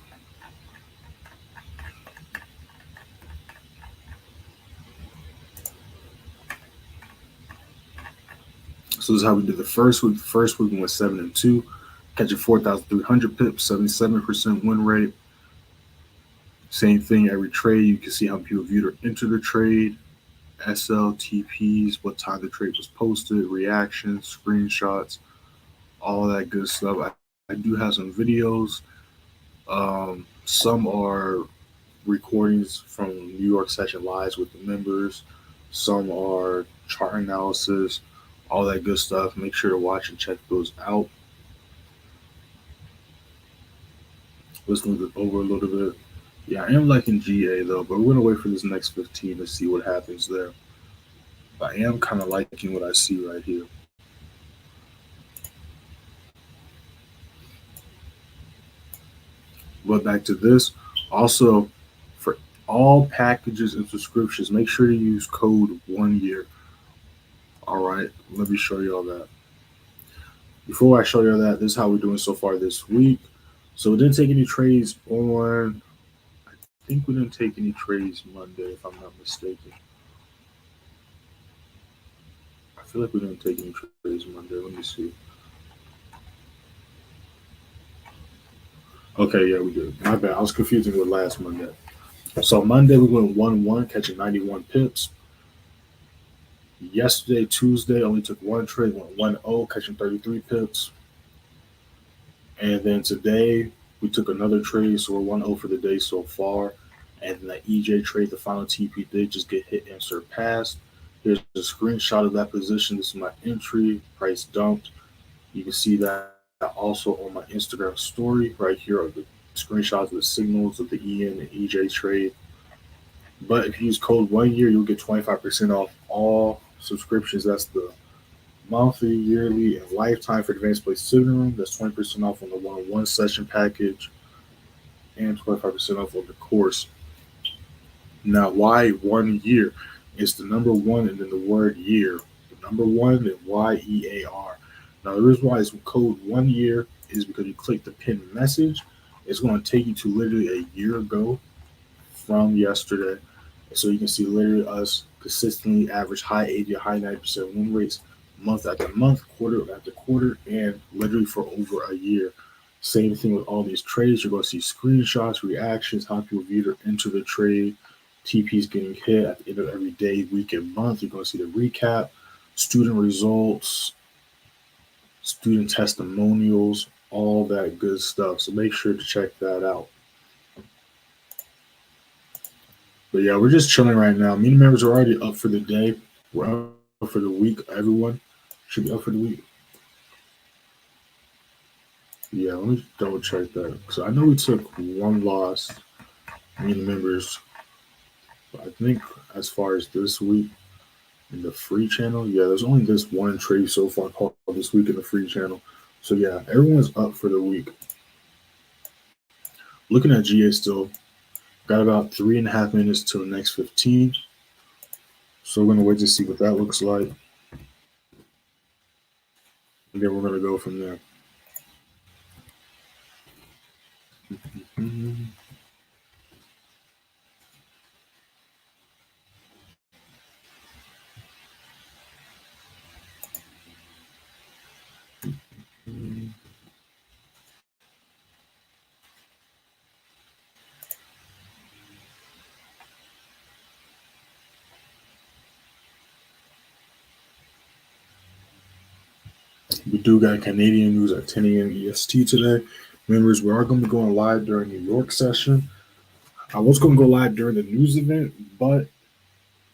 So this is how we did the first week. The first week we went 7-2, catching 4,300 pips, 77% win rate. Same thing every trade. You can see how people viewed or entered the trade, SL, TPs, what time the trade was posted, reactions, screenshots, all that good stuff. I do have some videos. Some are recordings from New York session lives with the members. Some are chart analysis, all that good stuff. Make sure to watch and check those out. Let's move it over a little bit. Yeah, I am liking GA though, but we're gonna wait for this next 15 to see what happens there. But I am kind of liking what I see right here. But back to this. Also, for all packages and subscriptions, make sure to use code 1 year. All right, let me show you all that. Before I show you all that, this is how we're doing so far this week. So we didn't take any trades on, I think we didn't take any trades Monday, if I'm not mistaken. I feel like we didn't take any trades Monday. Let me see. Okay, yeah, we did. My bad. I was confusing with last Monday. So Monday we went 1-1, catching 91 pips. Yesterday, Tuesday, only took one trade, went 1-0, catching 33 pips. And then today we took another trade, so we're 1-0 for the day so far. And then that EJ trade, the final TP did just get hit and surpassed. Here's a screenshot of that position. This is my entry, price dumped. You can see that also on my Instagram story. Right here are the screenshots of the signals of the EN and EJ trade. But if you use code 1 year, you'll get 25% off all subscriptions. That's the monthly, yearly, and lifetime for Advanced Play Sitting Room. That's 20% off on the one-on-one session package and 25% off on the course. Now, why 1 year? It's the number one and then the word year. The number one and YEAR. Now, the reason why it's code 1 year is because you click the pinned message. It's going to take you to literally a year ago from yesterday. So you can see literally us consistently average high 80 or high 90% win rates month after month, quarter after quarter, and literally for over a year. Same thing with all these trades. You're going to see screenshots, reactions, how people view or enter the trade, TPs getting hit at the end of every day, week, and month. You're going to see the recap, student results, student testimonials, all that good stuff. So make sure to check that out. But yeah, we're just chilling right now. Me and members are already up for the day. We're up for the week. Everyone should be up for the week. Yeah, let me double check that. So I know we took one loss, me and the members. But I think as far as this week in the free channel, yeah, there's only this one trade so far called this week in the free channel. So yeah, everyone's up for the week. Looking at GA still, got about 3.5 minutes till the next 15. So we're gonna wait to see what that looks like. And then we're gonna go from there. Mm-hmm. We do got Canadian news at 10 a.m. EST today. Members, we are going to be going live during New York session. I was going to go live during the news event, but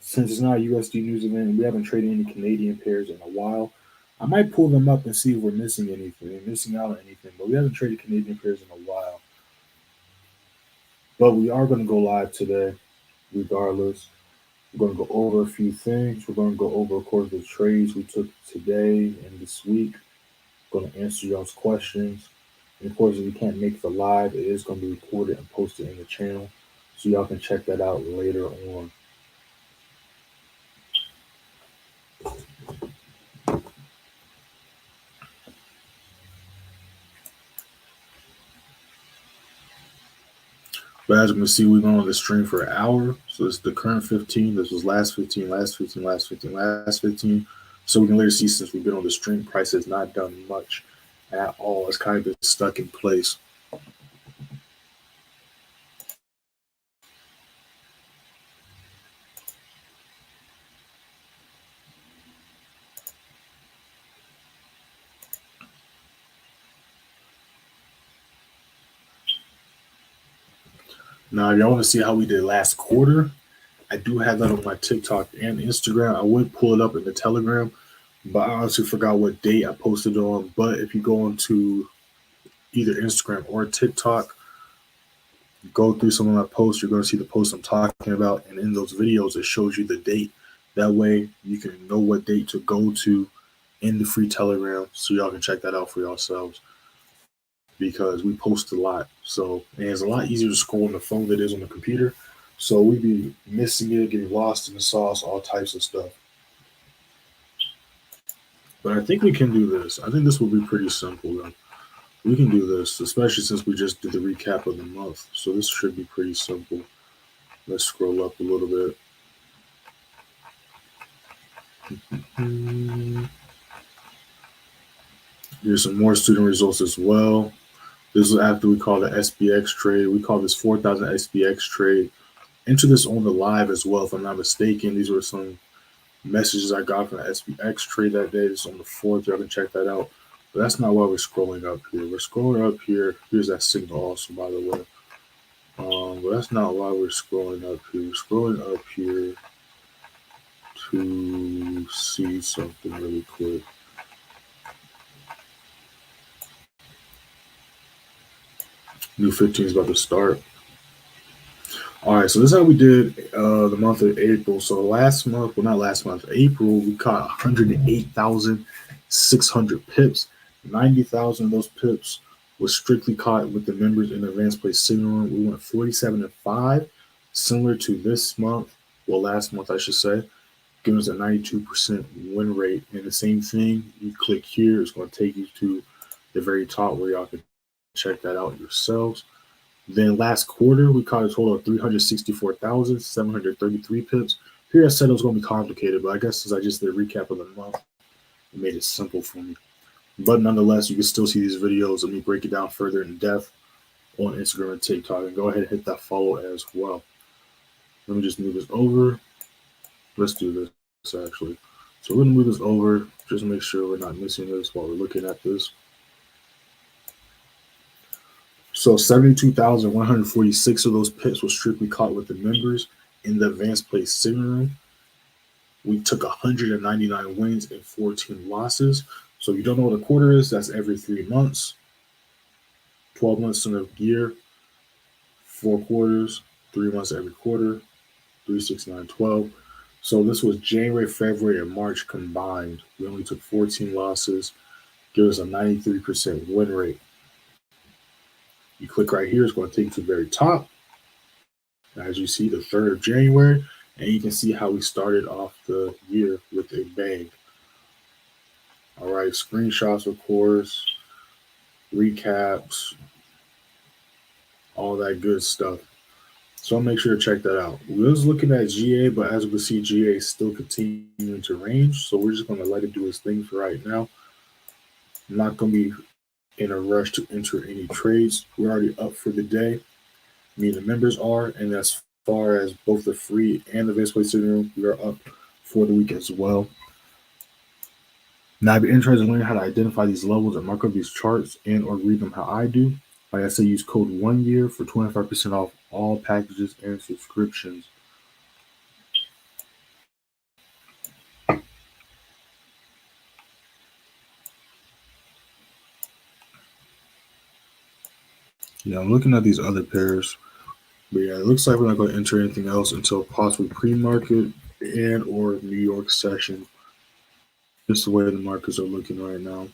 since it's not a USD news event and we haven't traded any Canadian pairs in a while, I might pull them up and see if we're missing anything, missing out on anything. But we haven't traded Canadian pairs in a while. But we are going to go live today, regardless. We're going to go over a few things. We're going to go over, of course, the trades we took today and this week. Going to answer y'all's questions. And of course, if you can't make the live, it is going to be recorded and posted in the channel. So y'all can check that out later on. But as you can see, we've been on the stream for an hour. So it's the current 15. This was last 15, last 15, last 15, last 15. So we can later see since we've been on the stream, price has not done much at all. It's kind of been stuck in place. Now, if y'all want to see how we did last quarter, I do have that on my TikTok and Instagram. I would pull it up in the Telegram, but I honestly forgot what date I posted on. But if you go into either Instagram or TikTok, go through some of my posts, you're going to see the posts I'm talking about. And in those videos, it shows you the date. That way you can know what date to go to in the free Telegram, so y'all can check that out for yourselves. Because we post a lot. So and it's a lot easier to scroll on the phone than it is on the computer. So we be missing it, getting lost in the sauce, all types of stuff. But I think we can do this. I think this will be pretty simple then. We can do this, especially since we just did the recap of the month. So this should be pretty simple. Let's scroll up a little bit. Here's some more student results as well. This is after we call the SPX trade. We call this 4,000 SPX trade. Enter this on the live as well, if I'm not mistaken. These were some messages I got from the SPX trade that day. It's on the 4th. Y'all can check that out. But that's not why we're scrolling up here. We're scrolling up here. Here's that signal also, by the way. But that's not why we're scrolling up here. We're scrolling up here to see something really quick. New 15 is about to start. All right, so this is how we did the month of April. So last month, well, not last month, April, we caught 108,600 pips. 90,000 of those pips was strictly caught with the members in the advanced play signal room. We went 47-5, similar to this month, well, last month, I should say, giving us a 92% win rate. And the same thing, you click here, it's going to take you to the very top where y'all can check that out yourselves. Then last quarter, we caught a total of 364,733 pips. Here I said it was going to be complicated, but I guess since I just did a recap of the month, it made it simple for me. But nonetheless, you can still see these videos of me break it down further in depth on Instagram and TikTok. And go ahead and hit that follow as well. Let me just move this over. Let's do this actually. So we're going to move this over. Just make sure we're not missing this while we're looking at this. So 72,146 of those pips were strictly caught with the members in the advanced play signal room. We took 199 wins and 14 losses. So if you don't know what a quarter is, that's every 3 months. 12 months in a year, 4 quarters, 3 months every quarter, 3, 6, 9, 12. So this was January, February, and March combined. We only took 14 losses, give us a 93% win rate. You click right here, it's going to take you to the very top. As you see, the 3rd of January, and you can see how we started off the year with a bang. All right, screenshots, of course, recaps, all that good stuff. So I'll make sure to check that out. We was looking at GA, but as we can see, GA is still continuing to range. So we're just going to let it do its thing for right now. I'm not going to be in a rush to enter any trades. We're already up for the day. Me and the members are, and as far as both the free and the advanced play signal room, we are up for the week as well. Now, I'd be interested in learning how to identify these levels and mark up these charts and or read them how I do. Like I said, use code 1YEAR for 25% off all packages and subscriptions. Yeah, I'm looking at these other pairs. But yeah, it looks like we're not going to enter anything else until possibly pre-market and or New York session. Just the way the markets are looking right now.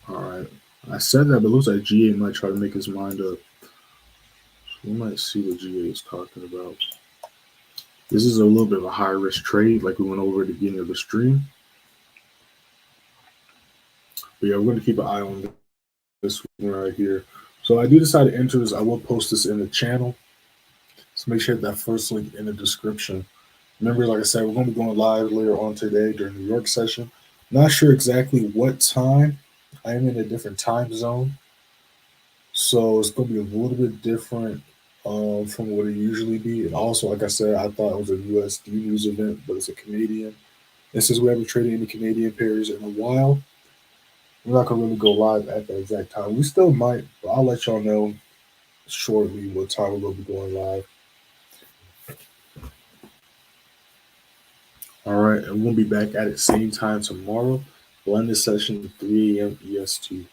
All right. I said that, but it looks like GA might try to make his mind up. So we might see what GA is talking about. This is a little bit of a high risk trade, like we went over at the beginning of the stream. But yeah, we're going to keep an eye on this one right here. So I do decide to enter this. I will post this in the channel. So make sure that first link in the description. Remember, like I said, we're going to be going live later on today during the New York session. Not sure exactly what time. I am in a different time zone. So it's going to be a little bit different from what it usually be. And also, like I said, I thought it was a USD news event, but it's a Canadian. And since we haven't traded any Canadian pairs in a while, we're not going to really go live at that exact time. We still might, but I'll let y'all know shortly what time we're going to be going live. All right, and we'll be back at it same time tomorrow. We'll end this session at 3 a.m. EST.